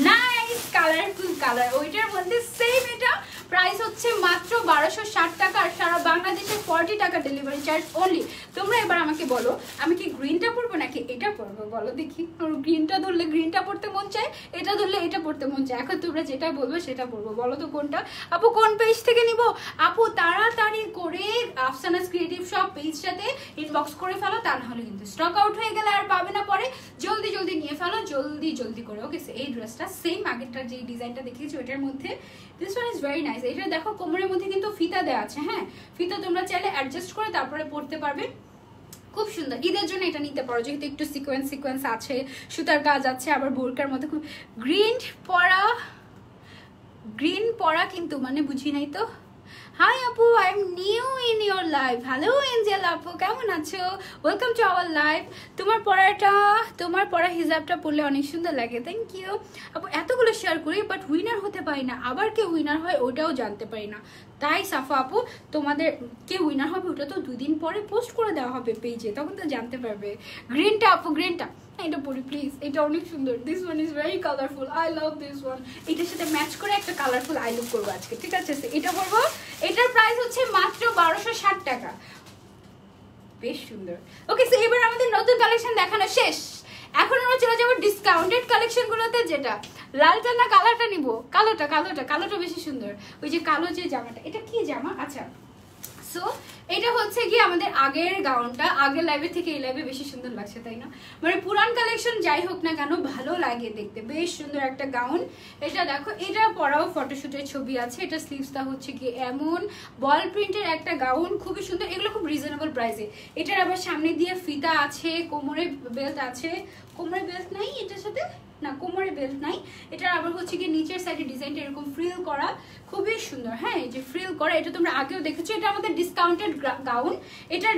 A: নাইস কালারফুল কালার, ওইটার মধ্যে সেম। এটা প্রাইস হচ্ছে মাত্র 1260 টাকা, আর সারা বাংলাদেশে 40 টাকা ডেলিভারি চার্জ অনলি। তোমরা এবার আমাকে বলো, আমি কি গ্রিনটা পরবো নাকি এটা পরবো? বলো দেখি। গ্রিনটা ধরলে গ্রিনটা পড়তে মন চায়, এটা ধরলে এটা পড়তে মন চায়। এখন তোমরা যেটা বলবো সেটা পরবো, বলো তো কোনটা? আপু কোন পেজ থেকে নিব? আপু তাড়াতাড়ি করে আফসানাস ক্রিয়েটিভ শপ পেজটাতে ইনবক্স করে ফেলো, তা না হলে কিন্তু স্টক আউট হয়ে গেলে আর পাবে না পরে। জলদি জলদি নিয়ে ফেলো, জলদি করে। ওকে, এই ড্রেসটা সেম আগেরটার যে ডিজাইনটা দেখিয়েছি ওইটার মধ্যে, this one is very nice. এটা দেখো কোমরের মধ্যে কিন্তু ফিতা দেওয়া আছে। হ্যাঁ, ফিতা তোমরা চাইলে অ্যাডজাস্ট করে তারপরে পরতে পারবে, খুব সুন্দর। ঈদের জন্য এটা নিতে পারো, যেহেতু একটু সিকোয়েন্স আছে, সুতার কাজ আছে, আবার বোরকার মধ্যে খুব গ্রিন পরা কিন্তু মানে বুঝি নাই তো। হাই আপু, I am new in your live. Hello Angel আপু, কেমন আছো? Welcome to our live. তোমার পরা হিজাবটা পরলে অনেক সুন্দর লাগে, থ্যাংক ইউ আপু। এতগুলো শেয়ার করি বাট উইনার হতে পারি না, আবার কে উইনার হয় ওটাও জানতে পারি না। তাই সাফা আপু, তোমাদের কে উইনার হবে ওটা তো 2 দিন পরে পোস্ট করে দেওয়া হবে পেজে, তখন তো জানতে পারবে। গ্রিনটা আপু, গ্রিনটা এটা পরি প্লিজ, এটা অনেক সুন্দর। This one is very colourful, I love this one. এটার সাথে ম্যাচ করে একটা কালারফুল আই লুক করবো আজকে, ঠিক আছে? এটা পরবো, এটার প্রাইস হচ্ছে মাত্র 1260 টাকা, বেশ সুন্দর। ওকে, সো এবার আমাদের নতুন কালেকশন দেখানো শেষ, এখন আমরা চলে যাবো ডিসকাউন্টেড কালেকশন গুলোতে। যেটা লালটা না কালারটা নিবো? কালোটা বেশি সুন্দর। ওই যে কালো যে জামাটা, এটা কি জামা? আচ্ছা, সো এটা হচ্ছে কি আমাদের আগের গাউনটা, আগের লাইভে থেকে এই লাইভে বেশি সুন্দর লাগছে তাই না? মানে পুরান কালেকশন যাই হোক না কেন ভালো লাগে দেখতে, বেশ সুন্দর একটা গাউন। এটা দেখো, এটা পরাও ফটোশুটের ছবি আছে। এটা স্লিভসটা হচ্ছে কি এমন বল প্রিন্টের একটা গাউন, খুবই সুন্দর। এগুলো খুব রিজনেবল প্রাইসে। এটার আবার সামনে দিয়ে ফিতা আছে, কোমরে বেল্ট আছে। কোমরে বেল্ট নাই এটার সাথে, না কোমরে বেল্ট নাই। এটার আবার হচ্ছে কি নিচের সাইডে ডিজাইনটা এরকম ফ্রিল করা, খুবই সুন্দর। হ্যাঁ, এই যে ফ্রিল করা, এটা তোমরা আগেও দেখেছো। এটা আমাদের ডিসকাউন্টেড গাউন। এটার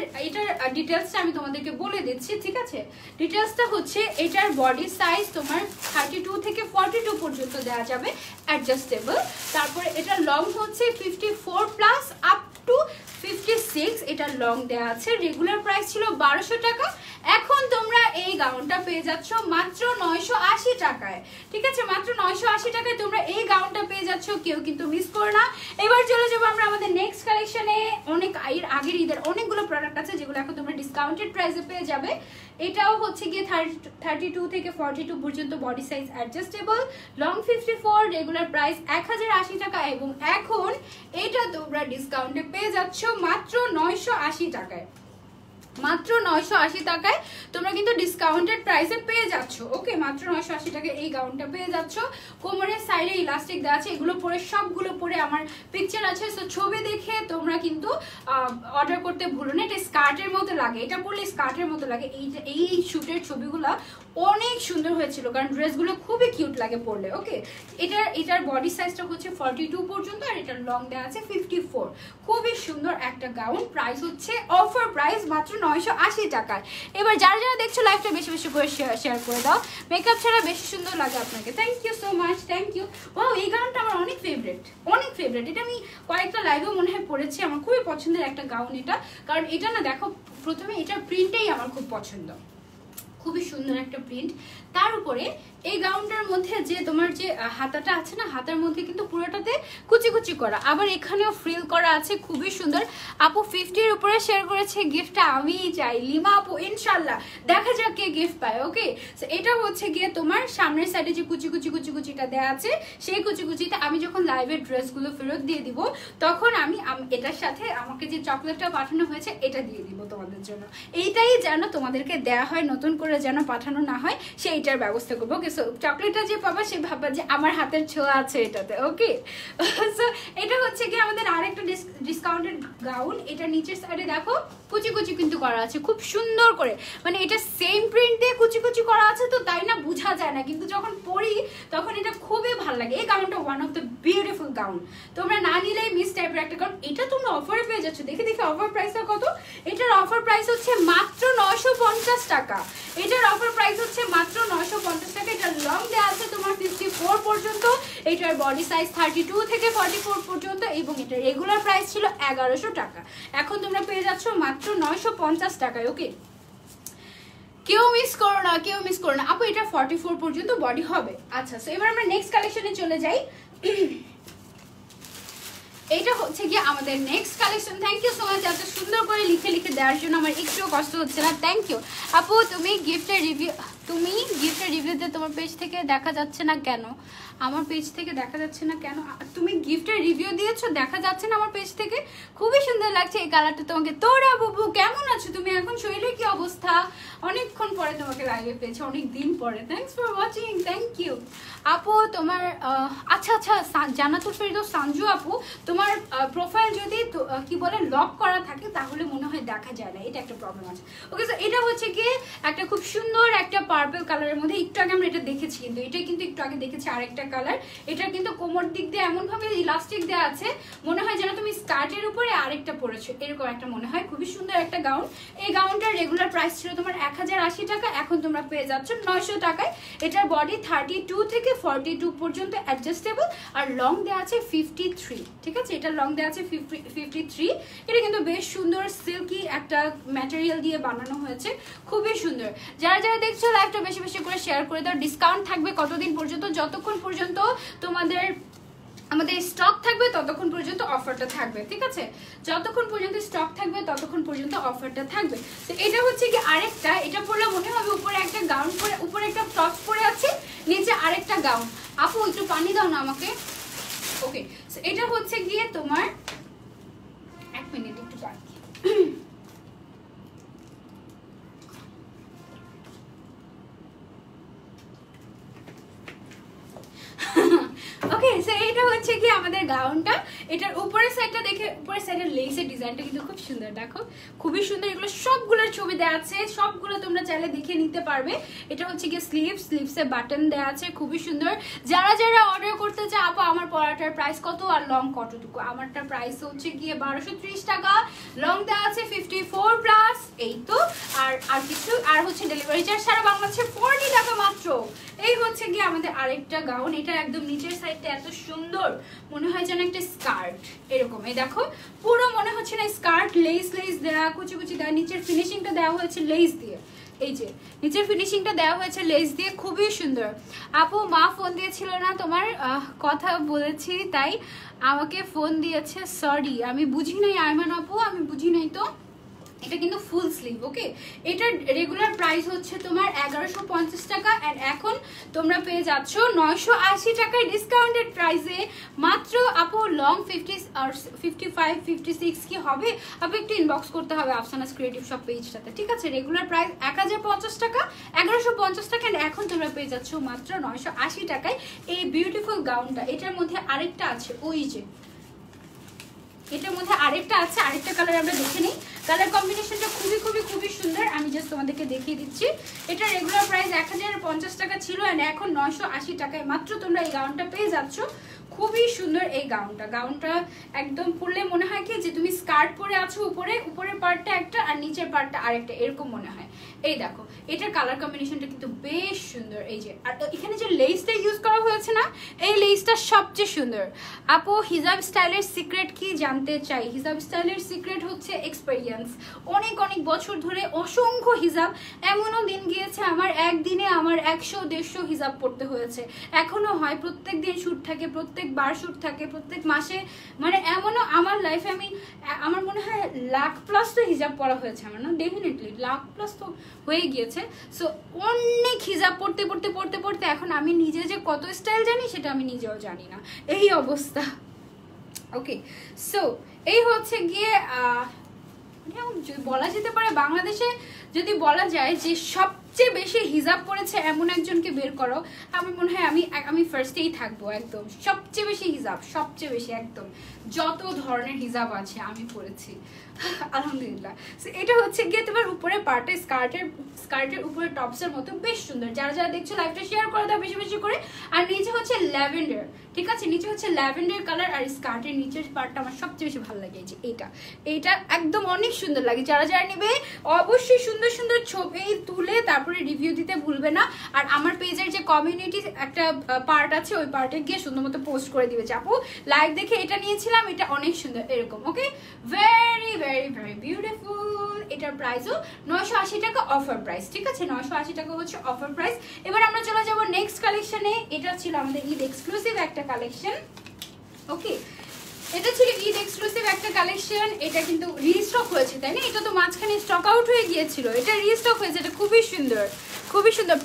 A: ডিটেলসটা আমি তোমাদেরকে বলে দিচ্ছি, ঠিক আছে? ডিটেলসটা হচ্ছে এটার বডি সাইজ তোমার 32 থেকে 42 পর্যন্ত দেওয়া যাবে, অ্যাডজাস্টেবল। তারপরে এটার লং হচ্ছে 54 প্লাস আপ টু 56, এটা লং দেওয়া আছে। রেগুলার প্রাইস ছিল 1200 টাকা, এখন তোমরা এই গাউনটা পেয়ে যাচ্ছ মাত্র 980 টাকায়, ঠিক আছে? মাত্র 980 টাকায় তোমরা এই গাউনটা পেয়ে যাচ্ছ, কেউ কিন্তু মিস করো না। এবার চলে যাবো আমরা আমাদের নেক্সট কালেকশনে। অনেক আগের ঈদের অনেকগুলো প্রোডাক্ট আছে যেগুলো এখন তোমরা ডিসকাউন্টেড প্রাইসে পেয়ে যাবে। এটাও হচ্ছে গিয়ে 32 থেকে 42 পর্যন্ত body size, adjustable, long 54, regular price 1080 টাকা, এবং এখন এটা তোমরা ডিসকাউন্টে পেয়ে যাচ্ছ মাত্র 980 টাকায়। মাত্র 980 টাকায় তোমরা কিন্তু ডিসকাউন্টেড প্রাইসে পেয়ে যাচ্ছ। ওকে, মাত্র 980 টাকায় এই গাউনটা পেয়ে যাচ্ছ। কোমরের সাইডে ইলাস্টিক দেওয়া আছে। এগুলো পরে সবগুলো পরে আমার পিকচার আছে, সো ছবি দেখে তোমরা কিন্তু অর্ডার করতে ভুলো না। এটা স্কার্টের মতো লাগে, এটা পরলে স্কার্টের মতো লাগে। এই শুটের ছবিগুলো অনেক সুন্দর হয়েছিল, কারণ ড্রেসগুলো খুবই কিউট লাগে পরলে। ওকে, এটার বডি সাইজটা হচ্ছে 42 পর্যন্ত, আর এটার লং দেওয়া আছে 54। খুবই সুন্দর একটা গাউন। প্রাইস হচ্ছে অফার প্রাইস মাত্র 980 টাকায়। এবার যারা যারা দেখছো লাইভটা বেশি বেশি করে শেয়ার করে দাও। মেকআপ ছাড়া বেশি সুন্দর লাগে আপনাকে। Thank you so much, thank you. Wow, এই গাউনটা আমার অনেক ফেভারিট, অনেক ফেভারিট। এটা আমি কয়েকটা লাইভেও মনে হয় পরেছি। আমার খুবই পছন্দের একটা গাউন এটা, কারণ এটা না দেখো, প্রথমে এটার প্রিন্টটাই আমার খুব পছন্দ, খুবই সুন্দর একটা প্রিন্ট। তার উপরে এই গাউনটার মধ্যে যে তোমার যে হাতাটা আছে না, হাতার মধ্যে কিন্তু পুরোটাতে কুচি কুচি করা, আবার এখানেও ফ্রিল করা আছে, খুবই সুন্দর। আপু 50-র উপরে শেয়ার করেছে, গিফটটা আমি চাই। লিমা আপু, ইনশাল্লাহ দেখা যাক কে গিফট পায়। ওকে, এটা হচ্ছে গিয়ে তোমার সামনের সাইডে যে কুচি কুচি কুচি কুচিটা দেওয়া আছে, সেই কুচি কুচিতে আমি যখন লাইভের ড্রেসগুলো ফেরত দিয়ে দিব, তখন আমি এটার সাথে আমাকে যে চকলেটটা পাঠানো হয়েছে এটা দিয়ে দিব তোমাদের জন্য। এইটাই যেন তোমাদেরকে দেয়া হয়, নতুন করে যেন পাঠানো না হয়, সেইটার ব্যবস্থা করবো। ওকে, সো চকলেটটা যে পাবা সে ভাববা যে আমার হাতের ছোঁয়া আছে এটাতে। ওকে, সো এটা হচ্ছে কি আমাদের আরেকটা ডিসকাউন্টেড গাউন। এটা নিচের সাইডে দেখো কুচি কুচি কিন্তু করা আছে খুব সুন্দর করে, মানে এটা সেম প্রিন্ট দিয়ে কুচি কুচি করা আছে, তো তাই না বোঝা যায় না, কিন্তু যখন পরি তখন এটা খুবই ভালো লাগে। এই গাউনটা one of the beautiful gown, তোমরা না নিলেই মিস টাইপের একটা গাউন। এটা তোমরা অফারে পেয়ে যাচ্ছ। দেখে দেখে অফার প্রাইসটা কত? এটার অফার প্রাইস হচ্ছে মাত্র 950 টাকা। এটার অফার প্রাইস হচ্ছে মাত্র 950 টাকা। এটার লং দেওয়া আছে তোমার 54 পর্যন্ত, এটার বডি সাইজ 32 থেকে 44 পর্যন্ত, এবং এটার রেগুলার প্রাইস ছিল 1100 টাকা। এখন তোমরা পেয়ে যাচ্ছ মাত্র 950 টাকায়। ওকে, কেউ মিস করো না, কেউ মিস করো না। আপু এটা 44 পর্যন্ত বডি হবে। আচ্ছা, সো এবার আমরা নেক্সট কালেকশনে চলে যাই। এটা হচ্ছে কি আমাদের next collection. Thank you so much এত সুন্দর করে লিখে লিখে দেওয়ার জন্য, আমার একটুও কষ্ট হচ্ছে না। থ্যাংক ইউ আপু। তুমি গিফটের রিভিউতে তোমার পেজ থেকে দেখা যাচ্ছে না কেন? আমার পেজ থেকে দেখা যাচ্ছে না কেন? তুমি গিফটের রিভিউ দিয়েছো, দেখা যাচ্ছে না আমার পেজ থেকে? খুবই সুন্দর লাগছে এই কালারটা তোমাকে। তোরা বুবু কেমন আছো তুমি এখন? শরীরের কি অবস্থা? অনেকক্ষণ পরে তোমাকে লাইভে পেয়েছি, অনেক দিন পরে। Thanks for watching, thank you আপু। তোমার আচ্ছা আচ্ছা, জান্নাতুল ফেরদৌস সানজু আপু, তোমার প্রোফাইল যদি কি বলে লক করা থাকে তাহলে মনে হয় দেখা যায় না, এটা একটা প্রবলেম আছে। ওকে, সো এটা হচ্ছে কি একটা খুব সুন্দর একটা পার্পল কালারের মধ্যে, একটু আগে আমরা এটা দেখেছি, কিন্তু এটা কিন্তু একটু আগে দেখেছি আরেকটা কালার। এটা কিন্তু কোমর দিক দিয়ে এমন ভাবে ইলাস্টিক দেওয়া আছে, মনে হয় যেন তুমি স্কার্টের উপরে আরেকটা পরেছো, এরকম একটা মনে হয়। খুবই সুন্দর একটা গাউন। এই গাউনটার রেগুলার প্রাইস ছিল তোমার 1080 টাকা, এখন তোমরা পেয়ে যাচ্ছ 900 টাকায়। এটার বডি 32 থেকে 42 পর্যন্ত, অ্যাডজাস্টেবল, আর লং দেওয়া আছে 53। ঠিক আছে, এটার লং দেওয়া আছে 53। এটা কিন্তু বেশ সুন্দর সিল্কি একটা ম্যাটেরিয়াল দিয়ে বানানো হয়েছে, খুবই সুন্দর। যারা যারা দেখছো লাইভটা বেশি বেশি করে শেয়ার করে দাও। ডিসকাউন্ট থাকবে কতদিন পর্যন্ত? যতক্ষণ পর্যন্ত আমাদের স্টক থাকবে ততক্ষণ পর্যন্ত অফারটা থাকবে। ঠিক আছে, যতক্ষণ পর্যন্ত স্টক থাকবে ততক্ষণ পর্যন্ত অফারটা থাকবে। তো এটা হচ্ছে কি আরেকটা, এটা পরলে মনে হবে উপরে একটা গাউন পরে, উপরে একটা টপ পরে আছে, নিচে আরেকটা গাউন। আপু একটু পানি দাও না আমাকে। ওকে, এটা হচ্ছে গিয়ে তোমার, এক মিনিট একটু পানি। এটা হচ্ছে কি আমাদের গাউনটা। এটার উপরের সাইডটা দেখে, উপরের সাইডের লেসের ডিজাইনটা কিন্তু খুব সুন্দর, দেখো খুবই সুন্দর। এগুলো সবগুলোর ছবি দেওয়া আছে, সবগুলো তোমরা চাইলে দেখে নিতে পারবে। এটা হচ্ছে কি স্লিভসে বাটন দেওয়া আছে, খুবই সুন্দর। যারা যারা অর্ডার করতে চাও আপু আমার পরাটার প্রাইস কত আর লং কতটুকু? আমারটার প্রাইস হচ্ছে গিয়ে 1230 টাকা, লং দেওয়া আছে 54+, এই তো। আর কিছু আর হচ্ছে ডেলিভারি চার্জ সারা বাংলাদেশে 40 টাকা মাত্র। এই হচ্ছে গিয়ে আমাদের আরেকটা গাউন। এটা একদম নিচের সাইডটা এত সুন্দর, মনে হয় যেন একটা স্কার্ট এরকম। এই দেখো পুরো মনে হচ্ছে না স্কার্ট, লেস দেওয়া, কুচি কুচি দেওয়া, নিচের ফিনিশিংটা দেওয়া হয়েছে লেস দিয়ে। এই যে নিচের ফিনিশিংটা দেওয়া হয়েছে লেস দিয়ে, খুবই সুন্দর। আপু মা ফোন দিয়েছিল না, তোমার কথা বলেছি তাই আমাকে ফোন দিয়েছে, সরি আমি বুঝি নাই আয়মান আপু, আমি বুঝি নাই তো। এটা কিন্তু ফুল স্লিভ, ওকে। এটার রেগুলার প্রাইস হচ্ছে তোমার 1150 টাকা, এন্ড এখন তোমরা পেয়ে যাচ্ছ 980 টাকায় ডিসকাউন্টেড প্রাইসে মাত্র। আপু লং 50 আর 55 56 কি হবে? আপু একটু ইনবক্স করতে হবে আফসানাস ক্রিয়েটিভ শপ পেজটাতে, ঠিক আছে? রেগুলার প্রাইস 1050 টাকা, 1150 টাকা, এন্ড এখন তোমরা পেয়ে যাচ্ছ মাত্র 980 টাকায় এই বিউটিফুল গাউনটা। এটার মধ্যে আরেকটা আছে, ওই যে এটার মধ্যে আরেকটা আছে, আরেকটা কালার আমরা দেখে নিই। কালার কম্বিনেশনটা খুবই সুন্দর, আমি জাস্ট তোমাদেরকে দেখিয়ে দিচ্ছি। এটা রেগুলার প্রাইস 1050 টাকা ছিল, এন্ড এখন 980 টাকায় মাত্র তোমরা এই গাউনটা পেয়ে যাচ্ছ। খুবই সুন্দর এই গাউনটা একদম পরলে মনে হয় কি যে তুমি স্কার্ট পরে আছো, উপরের পার্টটা একটা আর নিচের পার্টটা আরেকটা, এরকম মনে হয়। এই দেখো এটার কালার কম্বিনেশনটা কিন্তু বেশ সুন্দর। এই যে আর এখানে যে লেসটা ইউজ করা হয়েছে না, এই লেসটা সবচেয়ে সুন্দর। আপু হিজাব স্টাইলের সিক্রেট কি জানতে চাই? হিজাব স্টাইলের সিক্রেট হচ্ছে এক্সপেরিয়েন্স। অনেক বছর ধরে অসংখ্য হিজাব, এমনও দিন গিয়েছে আমার একদিনে আমার 100-150 হিজাব পড়তে হয়েছে, এখনো হয়। প্রত্যেক দিন শ্যুট থাকে, প্রত্যেকবার শ্যুট থাকে, প্রত্যেক মাসে, মানে এমনও আমার লাইফে আমার মনে হয় লাখ+ তো হিজাব পড়া হয়েছে আমার, না ডেফিনেটলি লাখ+ তো হয়ে গিয়েছে। সো অনেক হিজাব পড়তে এখন আমি নিজে যে কত স্টাইল জানি সেটা আমি নিজেও জানি না, এই অবস্থা। ওকে, সো এই হচ্ছে গিয়ে বলা যেতে পারে বাংলাদেশে যদি বলা যায় যে সবচেয়ে বেশি হিজাব পড়েছে এমন একজনকে বের করো, আমার মনে হয় আমি ফার্স্টেই থাকবো। একদম সবচেয়ে বেশি হিজাব, সবচেয়ে বেশি, একদম যত ধরনের হিজাব আছে আমি পড়েছি আলহামদুলিল্লাহ। এটা হচ্ছে গিয়ে তোমার উপরে পার্টে স্কার্টের উপরে টপসের মতো বেশ সুন্দর। যারা যারা দেখছো লাইভটা শেয়ার করে দাও বেশি করে। আর নিচে হচ্ছে ল্যাভেন্ডার, ঠিক আছে? নিচে হচ্ছে ল্যাভেন্ডার কালার, আর স্কার্টের নিচের পার্টটা আমার সবচেয়ে বেশি ভালো লাগে। এই যে এইটা একদম অনেক সুন্দর লাগে। যারা যারা নেবে অবশ্যই সুন্দর ছবি তুলে তারপরে রিভিউ দিতে ভুলবে না। আর আমার পেজের যে কমিউনিটি একটা পার্ট আছে, ওই পার্টে গিয়ে সুন্দর মতো পোস্ট করে দিবে। আপু লাইভ দেখে এটা নিয়েছিলাম, এটা অনেক সুন্দর, এরকম। ওকে, ভেরি বিউটিফুল। এটার প্রাইসও 980 টাকা অফার প্রাইস, ঠিক আছে? 980 টাকা হচ্ছে অফার প্রাইস। এবার আমরা চলে যাবো নেক্সট কালেকশনে। এটা ছিল আমাদের ঈদ এক্সক্লুসিভ একটা কালেকশন, ওকে। এটা ছিল ঈদ এক্সক্লুসিভ একটা কালেকশন। এটা কিন্তু রিস্টক হয়েছে, তাই না? এটা তো মাঝখানে স্টক আউট হয়ে গিয়েছিল, এটা রিস্টক হয়েছে। এটা খুবই সুন্দর।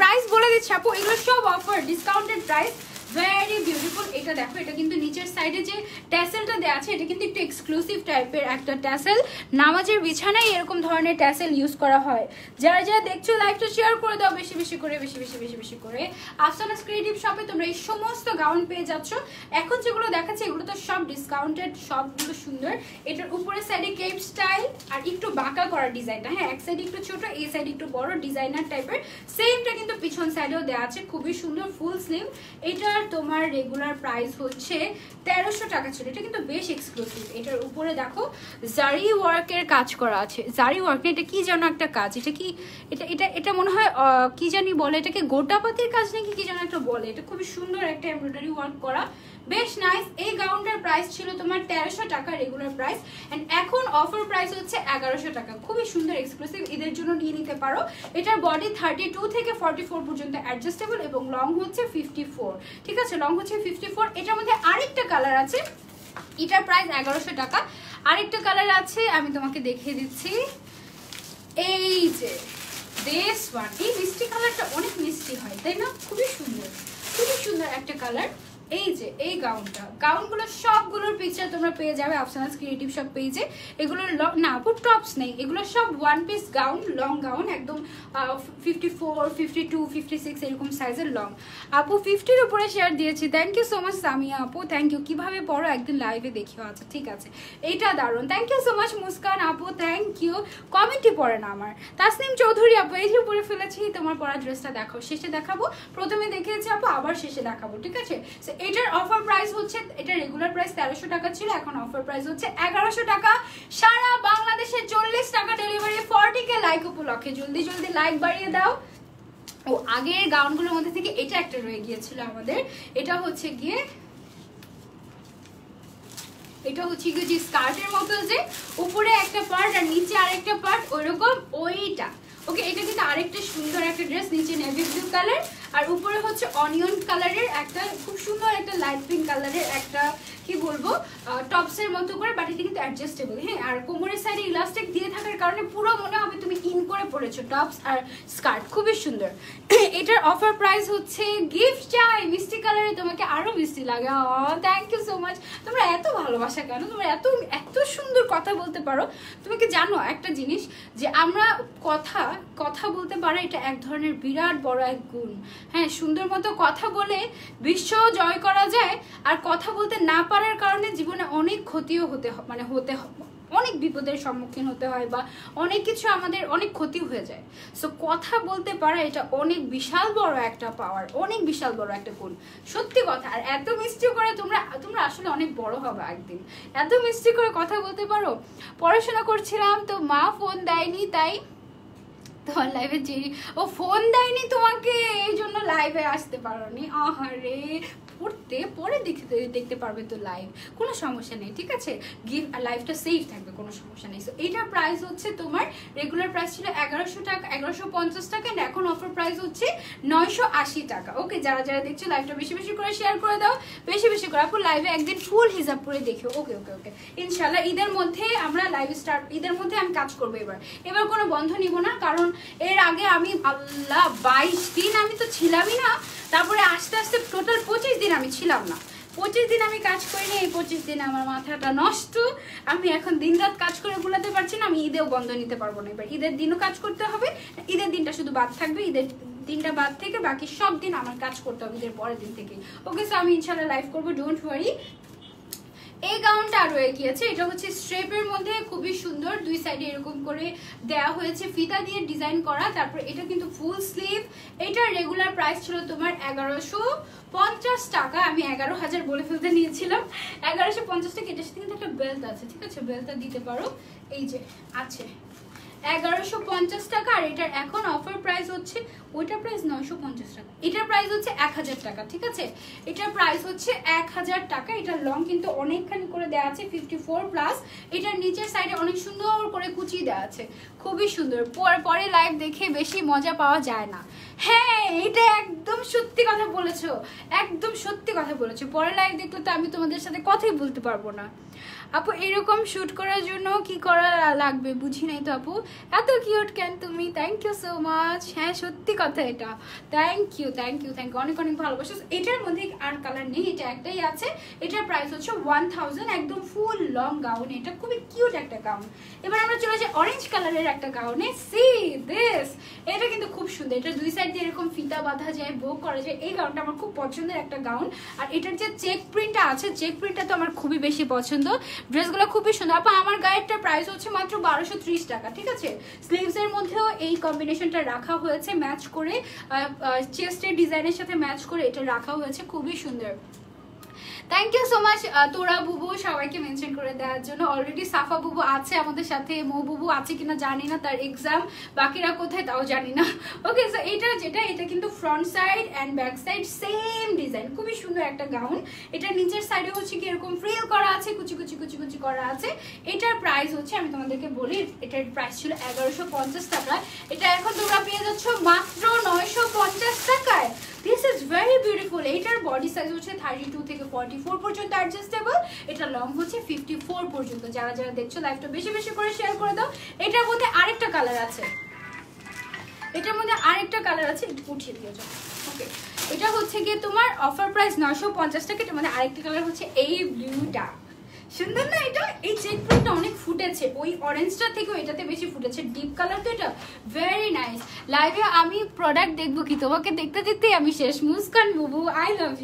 A: প্রাইস বলে দিচ্ছি আপু, এগুলো সব offer, discounted price, very beautiful. এটা দেখো, এটা কিন্তু নিচের সাইডে যে ট্যাসেলটা দেওয়া আছে, এটা কিন্তু একটু এক্সক্লুসিভ টাইপের একটা ট্যাসেল। নামাজের বিছানায় এরকম ধরনের ট্যাসেল ইউজ করা হয়। যারা যারা দেখছো লাইভটা শেয়ার করে দাও বেশি করে। আফসানাস ক্রিয়েটিভ শপে তোমরা এই সমস্ত গাউন পেয়ে যাচ্ছ। এখন যেগুলো দেখাচ্ছে এগুলো তো সব ডিসকাউন্টেড, সবগুলো সুন্দর। এটার উপরের সাইডে কেপ স্টাইল আর একটু বাঁকা করা ডিজাইনটা, হ্যাঁ, এক সাইডে একটু ছোট, এই সাইডে একটু বড় ডিজাইনার টাইপের। সেমটা কিন্তু পিছন সাইডেও দেওয়া আছে, খুবই সুন্দর, ফুল স্লিভ। এটার তোমার রেগুলার প্রাইস হচ্ছে 1300 টাকা ছিল। এটা কিন্তু বেশ এক্সক্লুসিভ। এটার উপরে দেখো জারি ওয়ার্কের কাজ করা আছে। জারি ওয়ার্ক, এটা কি যেন একটা কাজ, এটা কি এটা মনে হয় কি জানি বলে, এটাকে গোটাপাতির কাজ নাকি কি যেন একটা বলে। এটা খুবই সুন্দর একটা এমব্রয়ডারি ওয়ার্ক করা, বেশ নাইস। এই গাউনটার প্রাইস ছিল তোমার 1300 টাকা রেগুলার প্রাইস, এন্ড এখন অফার প্রাইস হচ্ছে 1100 টাকা। খুবই সুন্দর, এক্সক্লুসিভ, ঈদের জন্য নিয়ে নিতে পারো। এটার বডি 32 থেকে 44 পর্যন্ত অ্যাডজাস্টেবল এবং লং হচ্ছে 54, ঠিক আছে? লং হচ্ছে 54। এটার মধ্যে আরেকটা কালার আছে, এটার প্রাইস 1100 টাকা। আরেকটা কালার আছে, আমি তোমাকে দেখিয়ে দিচ্ছি। এই যে দিস ওয়ান, এই মিষ্টি কালারটা অনেক মিষ্টি হয়, তাই না? খুবই সুন্দর একটা কালার। এই যে এই গাউনগুলো সবগুলোর পিকচার তোমরা পেয়ে যাবে আফসানাস ক্রিয়েটিভ সব পেজে। এগুলোর না আপু টপস নেই, এগুলো সব one piece gown, long gown, একদম 54, 52, 56 এরকম সাইজের লং। আপু 50-র উপরে শেয়ার দিয়েছি, thank you so much Samia আপু, থ্যাংক ইউ। কিভাবে পড়ো একদিন লাইভে দেখিও, আচ্ছা ঠিক আছে, এইটা দারুণ, thank you so much Muskan আপু, থ্যাংক ইউ। কমেন্টই পড়ে না আমার। তাসনিম চৌধুরী আপু, এই যে উপরে ফেলেছি, তোমার পরা ড্রেসটা দেখাও, শেষে দেখাবো, প্রথমে দেখিয়েছি আপু, আবার শেষে দেখাবো, ঠিক আছে। এটার অফার প্রাইস হচ্ছে, এটা রেগুলার প্রাইস 1300 টাকা ছিল, এখন অফার প্রাইস হচ্ছে 1100 টাকা। সারা বাংলাদেশে 40 টাকা ডেলিভারি, 40K লাইক উপলক্ষে জলদি জলদি লাইক বাড়িয়ে দাও। ও আগের গাউনগুলোর মধ্যে থেকে এটা একটা রয়ে গিয়েছিল আমাদের, এটা হচ্ছে গিয়ে যে স্কার্টের মতো যে উপরে একটা পার্ট আর নিচে আরেকটা পার্ট, ওইরকম ওইটা। ওকে, এটা কিন্তু আরেকটা সুন্দর একটা ড্রেস, নিচে নেভি ব্লু কালার আর উপরে হচ্ছে অনিয়ন কালারের একটা খুব সুন্দর একটা লাইট পিঙ্ক কালারের একটা কি বলবো টপসের মতো করে, বাট এটা কিন্তু অ্যাডজাস্টেবল। হ্যাঁ, আর কোমরের সাইডে ইলাস্টিক দিয়ে থাকার কারণে পুরো মনে হবে তুমি ইন করে পরেছো টপস আর স্কার্ট, খুবই সুন্দর। এটার অফার প্রাইস হচ্ছে, গিফট চাই মিষ্টি কালারে, তোমাকে আরো মিষ্টি লাগে, থ্যাংক ইউ সো মাচ। তোমরা এত ভালোবাসা কেন, তোমরা এত এত সুন্দর কথা বলতে পারো। তুমি কি জানো একটা জিনিস, যে আমরা কথা বলতে পারা এটা এক ধরনের বিরাট বড় এক গুণ। হ্যাঁ, সুন্দর মতো কথা বলে বিশ্ব জয় করা যায়, আর কথা বলতে না পারার কারণে জীবনে অনেক ক্ষতিও হতে অনেক বিপদের সম্মুখীন হতে হয়, বা অনেক কিছু আমাদের অনেক ক্ষতি হয়ে যায়। সো কথা বলতে পারা এটা অনেক বিশাল বড় একটা পাওয়ার, অনেক বিশাল বড় একটা গুণ, সত্যি কথা। আর এত মিষ্টি করে তোমরা আসলে অনেক বড় হবে একদিন, এত মিষ্টি করে কথা বলতে পারো। পড়াশোনা করছিলাম তো মা ফোন দেয়নি, তাই তোমার লাইভে ও ফোন দেয়নি তোমাকে, এই জন্য লাইভে আসতে পারোনি। আহারে, পরে দেখতে পারবে তো লাইভ, কোনো সমস্যা নেই, ঠিক আছে। লাইভটা সেফ থাকবে, কোনো সমস্যা নেই। সো এইটার প্রাইস হচ্ছে তোমার রেগুলার প্রাইস ছিল 1100 টাকা, 1150 টাকা, এন্ড এখন অফার প্রাইস হচ্ছে 980 টাকা। ওকে, যারা দেখছো লাইভটা বেশি বেশি করে শেয়ার করে দাও, বেশি বেশি করে। আপু লাইভে একদিন ফুল হিসাব করে দেখিও। ওকে ওকে ওকে, ইনশাল্লাহ ঈদের মধ্যে আমরা লাইভ স্টার্ট, ঈদের মধ্যে আমি কাজ করবো। এবার কোনো বন্ধ নিব না, কারণ এর আগে আমি আল্লাহ 22 দিন আমি তো ছিলামই না, তারপরে আস্তে আস্তে টোটাল 25 দিন আমি ছিলাম না। 25 দিন আমি কাজ করিনি, এই 25 দিনে আমার মাথাটা নষ্ট। আমি এখন দিন রাত কাজ করে ভুলাতে পারছি না, আমি ঈদেও বন্ধ নিতে পারবো না। এবার ঈদের দিনও কাজ করতে হবে, ঈদের দিনটা শুধু বাদ থাকবে, ঈদের দিনটা বাদ থেকে বাকি সব দিন আমার কাজ করতে হবে ঈদের পরের দিন থেকে। ওকে, সো আমি ইনশাল্লাহ লাইভ করবো, ডোন্ট ওয়ারি। এই গাউনটা রয়ে গিয়েছে, এটা হচ্ছে স্ট্রেপের মধ্যে, খুবই সুন্দর, দুই সাইডে এরকম করে দেয়া হয়েছে ফিতা দিয়ে ডিজাইন করা। তারপর এটা কিন্তু ফুল স্লিভ। এটার রেগুলার প্রাইস ছিল তোমার 1150 টাকা, আমি 11,000 বলে ফেলতে নিয়েছিলাম। 1150 টাকা। এটার সাথে কিন্তু একটা বেল্ট আছে, ঠিক আছে, বেল্টটা দিতে পারো, এই যে আছে, 1150 টাকা। আর এটার এখন অফার প্রাইস হচ্ছে, ওইটার প্রাইস 950 টাকা, এটার প্রাইস হচ্ছে 1000 টাকা, ঠিক আছে। এটার প্রাইস হচ্ছে 1000 টাকা। এটার লং কিন্তু অনেকখানি করে দেওয়া আছে, 54+। এটার নিচের সাইডে অনেক সুন্দর করে কুচি দেওয়া আছে, খুবই সুন্দর। পরে লাইভ দেখে বেশি মজা পাওয়া যায় না। হ্যাঁ, এটা একদম সত্যি কথা বলেছো, একদম সত্যি কথা বলেছো। পরে লাইভ দেখলে তো আমি তোমাদের সাথে কথাই বলতে পারবো না। আপু এরকম শুট করার জন্য কি করা লাগবে, বুঝি নাই তো আপু, এত কিউট কেন তুমি, থ্যাংক ইউ সো মাচ। হ্যাঁ, সত্যি কথা এটা, thank you thank you thank you, অনেক অনেক ভালোবাসা। এটার মধ্যে আর কালার নেই, এটা একটাই আছে। এটার প্রাইস হচ্ছে 1000, একদম ফুল লং গাউন, এটা খুবই কিউট একটা গাউন। এবার আমরা চলে যাই অরেঞ্জ কালারের একটা গাউনে, সি দিস, এটা কিন্তু খুব সুন্দর। এটা দুই সাইড দিয়ে এরকম ফিতা বাঁধা যায়, বো করা যায়। এই গাউনটা আমার খুব পছন্দের একটা গাউন। আর এটার যে চেক প্রিন্টটা আছে, চেক প্রিন্টটা তো আমার খুবই বেশি পছন্দ। ড্রেসগুলো খুবই সুন্দর। আপা আমার গায়েরটার প্রাইস হচ্ছে মাত্র 1230 টাকা, ঠিক আছে। স্লিভস এর মধ্যেও এই কম্বিনেশনটা রাখা হয়েছে, ম্যাচ করে চেস্টের ডিজাইনের সাথে ম্যাচ করে এটা রাখা হয়েছে, খুবই সুন্দর। থ্যাংক ইউ সো মাচ তোরা বুবু সবাইকে মেনশন করে দেওয়ার জন্য। অলরেডি সাফা বুবু আছে আমাদের সাথে, মৌ বুবু আছে কিনা জানি না, তার এক্সাম, বাকিরা কোথায় তাও জানি না। ওকে, সো এটা কিন্তু front side and back side same design, খুবই সুন্দর একটা গাউন। এটা নিচের সাইডে হচ্ছে কি এরকম ফ্রিল করা আছে, কুচি কুচি কুচি কুচি করা আছে। এটার প্রাইস হচ্ছে, আমি তোমাদেরকে বলি, এটার প্রাইস ছিল 1150 টাকা, এটা এখন তোমরা পেয়ে যাচ্ছ মাত্র 950 টাকায়। This is very beautiful. এটার বডি সাইজ হচ্ছে 32 থেকে 44 পর্যন্ত অ্যাডজাস্টেবল, এটা লং হচ্ছে 54 পর্যন্ত। যারা দেখছো লাইভটা বেশি বেশি করে শেয়ার করে দাও। এটার মধ্যে আরেকটা কালার আছে, উঠিয়ে দিও। ওকে, এটা হচ্ছে গিয়ে তোমার অফার প্রাইস 950 টাকা। এটার মধ্যে আরেকটা কালার হচ্ছে এই ব্লুটা, সুন্দর না? এটা এই চেক প্রিন্টটা অনেক ফুটেছে, ওই অরেঞ্জটা থেকেও এটাতে বেশি ফুটেছে, ডিপ কালার তো এটা, ভেরি নাইস। লাইভে আমি প্রোডাক্ট দেখবো কি, তোমাকে দেখতে দেখতে আমি শেষ। মুস্কান বুবু, I love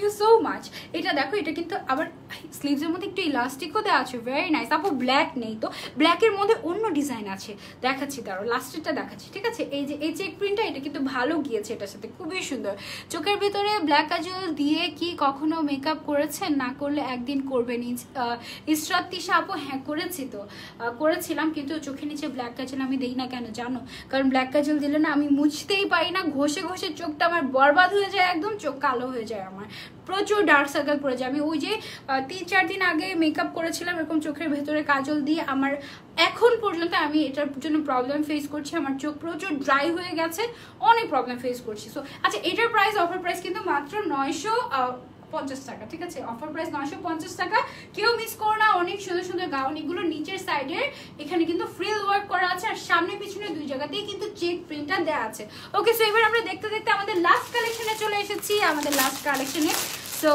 A: you so much. এটা দেখো, এটা কিন্তু আবার স্লিভসের মধ্যে একটু ইলাস্টিকও দেওয়া আছে, ভেরি নাইস। আপু ব্ল্যাক নেই তো, ব্ল্যাকের মধ্যে অন্য ডিজাইন আছে, দেখাচ্ছি, তারও লাস্টেরটা দেখাচ্ছি, ঠিক আছে? এই যে এই চেক প্রিন্টটা, এটা কিন্তু ভালো গিয়েছে এটার সাথে, খুবই সুন্দর। চোখের ভিতরে ব্ল্যাক কাজল দিয়ে কি কখনো মেকআপ করেছেন? না করলে একদিন করবেন। ইসরাত তিশা আপু, হ্যাঁ করেছি তো, করেছিলাম, কিন্তু চোখের নিচে ব্ল্যাক কাজল আমি দেই না, কেন জানো? কারণ ব্ল্যাক কাজল দিলে না আমি মুছতেই পারি না, ঘষে ঘষে চোখটা আমার বরবাদ হয়ে যায়, একদম চোখ কালো হয়ে যায় আমার, প্রচুর ডার্ক সার্কেল পড়ে যায়। আমি ওই যে 3-4 দিন আগে মেকআপ করেছিলাম এরকম চোখের ভেতরে কাজল দিয়ে, আমার এখন পর্যন্ত আমি এটার জন্য প্রবলেম ফেস করছি, আমার চোখ প্রচুর ড্রাই হয়ে গেছে, অনেক প্রবলেম ফেস করছি। সো আচ্ছা, এটার প্রাইস, অফার প্রাইস কিন্তু মাত্র 950 টাকা, ঠিক আছে? অফার প্রাইস 950 টাকা, কেউ মিস করো না। অনেক সুন্দর সুন্দর গাউন, এগুলো নিচের সাইডের এখানে কিন্তু ফ্রিল ওয়ার্ক করা আছে, আর সামনে পিছনে দুই জায়গাতেই কিন্তু চেক প্রিন্টটা দেওয়া আছে। ওকে, সো এবার আমরা দেখতে দেখতে আমাদের লাস্ট কালেকশনে চলে এসেছি, আমাদের লাস্ট কালেকশনে। সো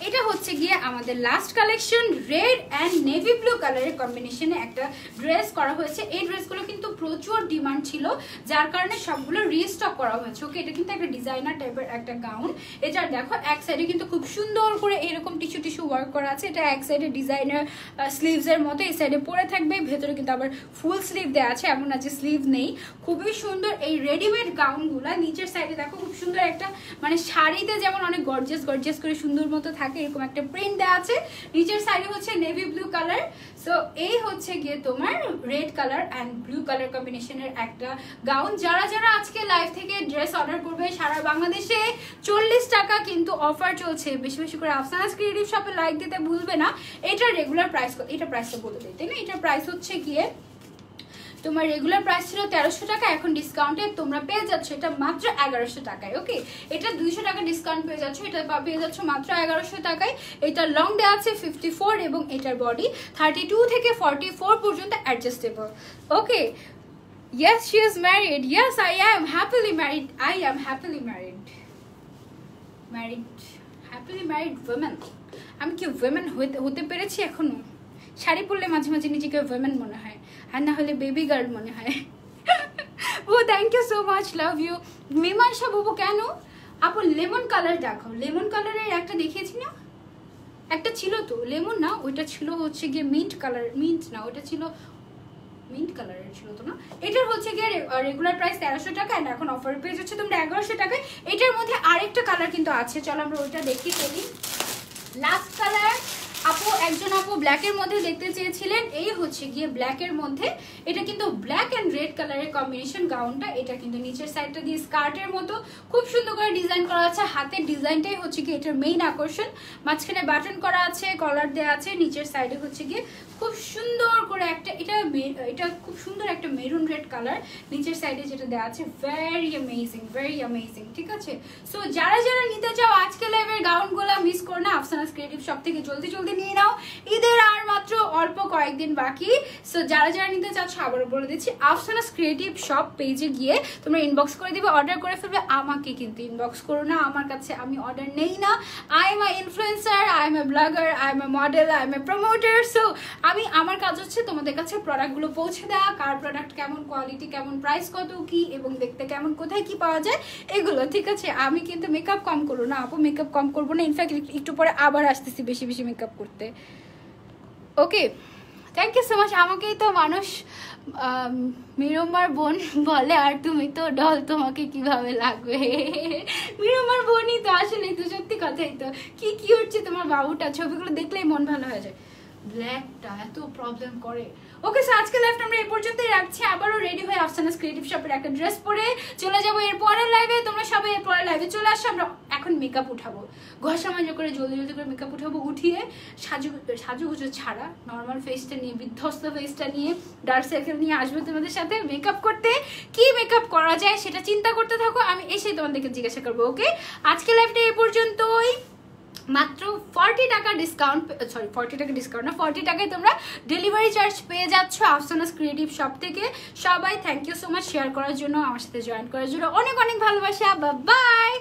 A: এটা হচ্ছে গিয়ে আমাদের last collection, red and navy blue কালারের কম্বিনেশনে একটা ড্রেস করা হয়েছে। এই ড্রেসগুলো কিন্তু প্রচুর ডিমান্ড ছিল, যার কারণে সবগুলো রিস্টক করা হয়েছে। ওকে, এটা কিন্তু একটা ডিজাইনার টাইপের একটা গাউন। এটার দেখো এক সাইডে কিন্তু খুব সুন্দর করে এরকম টিস্যু টিস্যু ওয়ার্ক করা আছে, এটা এক সাইডে ডিজাইনার স্লিভসের মতো এই সাইডে পরে থাকবে, ভেতরে কিন্তু আবার ফুল স্লিভ দেওয়া আছে, এমন না যে স্লিভ নেই। খুবই সুন্দর এই রেডিমেড গাউনগুলা। নিচের সাইডে দেখো খুব সুন্দর একটা, মানে শাড়িতে যেমন অনেক গর্জিয়াস গর্জিয়াস করে সুন্দর মতো থাকে, এরকম একটা প্রিন্ট দেওয়া আছে। নিচের সাইডে হচ্ছে নেভি ব্লু কালার। সো এই হচ্ছে গিয়ে তোমার red colour and blue colour কম্বিনেশনের একটা গাউন। যারা যারা আজকে লাইভ থেকে ড্রেস অর্ডার করবে, সারা বাংলাদেশে 40 টাকা কিন্তু অফার চলছে। বেশি বেশি করে আফসানাস ক্রিয়েটিভ শপে লাইক দিতে ভুলবে না। এটার রেগুলার প্রাইস, এটা প্রাইসটা বলে দিই, তাই না? এটার প্রাইস হচ্ছে গিয়ে তোমার রেগুলার প্রাইস ছিল 1300 টাকা, এখন ডিসকাউন্টে তোমরা পেয়ে যাচ্ছ এটা মাত্র 1100 টাকায়। ওকে, এটা 200 টাকা ডিসকাউন্ট পেয়ে যাচ্ছ, এটা পেয়ে যাচ্ছ মাত্র 1100 টাকায়। এটা লং দেওয়া আছে 54 এবং এটার বডি 32 থেকে 44 পর্যন্ত adjustable. Okay, yes she is married, yes I am happily married, I am happily married women। আমি কি women হতে পেরেছি এখনো? শাড়ি পরলে মাঝে মাঝে নিজেকে women মনে হয়, আর না হলে বেবি গার্ল মনে হয়। Oh thank you so much, love you. Mimansa বাবু, কেন আপু লেমন কালার দেখাও? লেমন কালারের একটা দেখিয়েছি না, একটা ছিল তো, লেমন না, ওইটা ছিল হচ্ছে গিয়ে মিন্ট কালার, মিন্ট না, ওইটা ছিল মিন্ট কালারের ছিল তো না। এটার হচ্ছে গিয়ে রেগুলার প্রাইস 1300 টাকা, এন্ড এখন অফার পেয়ে যাচ্ছে তোমরা 1100 টাকায়। এটার মধ্যে আরেকটা কালার কিন্তু আছে, চলো আমরা ওইটা দেখি ফেলি। লাস্ট কালার আপু, একজন আপু ব্ল্যাকের মধ্যে দেখতে চেয়েছিলেন, এই হচ্ছে গিয়ে ব্ল্যাকের মধ্যে। এটা কিন্তু ব্ল্যাক অ্যান্ড রেড কালারের কম্বিনেশন গাউনটা। এটা কিন্তু নিচের সাইডটা দিয়ে স্কার্টের মতো খুব সুন্দর করে ডিজাইন করা আছে, হাতের ডিজাইনটাই হচ্ছে গিয়ে এটার মেইন আকর্ষণ। মাঝখানে বাটন করা আছে, কলার দেওয়া আছে, নিচের সাইডে হচ্ছে গিয়ে খুব সুন্দর করে একটা, এটা খুব সুন্দর একটা মেরুন রেড কালার, নিচের সাইডে যেটা দেওয়া আছে, ভেরি অ্যামেজিং, ঠিক আছে? সো যারা যারা নিতে চাও আজকে লাইভের গাউনগুলো মিস করো না, আফসানাস ক্রিয়েটিভ শপ থেকে জলদি জলদি নিয়ে নাও, ঈদের আর মাত্র অল্প কয়েকদিন বাকি। সো যারা যারা নিতে চাচ্ছ আবারও বলে দিচ্ছি, আফসানাস ক্রিয়েটিভ শপ পেজে গিয়ে তোমরা ইনবক্স করে দিবে, অর্ডার করে ফেলবে। আমাকে কিন্তু ইনবক্স করো না, আমার কাছে আমি অর্ডার নেই না। I am a influencer, I am a blogger, I am a model, I am a promoter. So আমার কাজ হচ্ছে তোমাদের কাছে প্রোডাক্টগুলো পৌঁছে দেওয়া, কার প্রোডাক্ট কেমন কোয়ালিটি, কেমন প্রাইস, কত কি, এবং দেখতে কেমন, কোথায় কি পাওয়া যায়, এগুলো, ঠিক আছে? আমি কিন্তু মেকআপ কম করবো না আপু, মেকআপ কম করবো না, ইনফ্যাক্ট একটু পরে আবার আসতেছি বেশি বেশি মেকআপ করতে। ওকে, থ্যাংক ইউ সো মাচ। আমাকেই তো মানুষ মিরমার বোন বলে, আর তুমি তো ডল, তোমাকে কিভাবে লাগবে? মিরমার বোনই তো, আসলেই তো, সত্যি কথাই তো। কি কিউট তোমার বাবুটা, ছবিগুলো দেখলেই মন ভালো হয়ে যায়। ব্ল্যাকটা এত প্রবলেম করে। ওকে, সো আজকে লাইভটা আমরা এই পর্যন্তই রাখছি। আবারও রেডি হয়ে আফসানাস ক্রিয়েটিভ শপের একটা ড্রেস পরে চলে যাবো এর পরের লাইভে। তোমরা সবাই এর পরের লাইভে চলে আসো। আমরা এখন মেকআপ উঠাবো, ঘষা মাজা করে জলদি জলদি করে মেকআপ উঠাবো, উঠিয়ে সাজুগুজো ছাড়া নর্মাল ফেসটা নিয়ে, বিধ্বস্ত ফেসটা নিয়ে, ডার্ক সার্কেল নিয়ে আসবো তোমাদের সাথে মেকআপ করতে। কি মেকআপ করা যায় সেটা চিন্তা করতে থাকো, আমি এসে তোমাদেরকে জিজ্ঞাসা করবো। ওকে, আজকে লাইভটা এই পর্যন্তই। মাত্র 40 টাকা ডিসকাউন্ট, সরি 40 টাকা ডিসকাউন্ট না, 40 টাকায় তোমরা ডেলিভারি চার্জ পেয়ে যাচ্ছ আফসানাস ক্রিয়েটিভ শপ থেকে। সবাই thank you so much share করার জন্য, আমার সাথে জয়েন করার জন্য, অনেক অনেক ভালোবাসা, বাই বাই।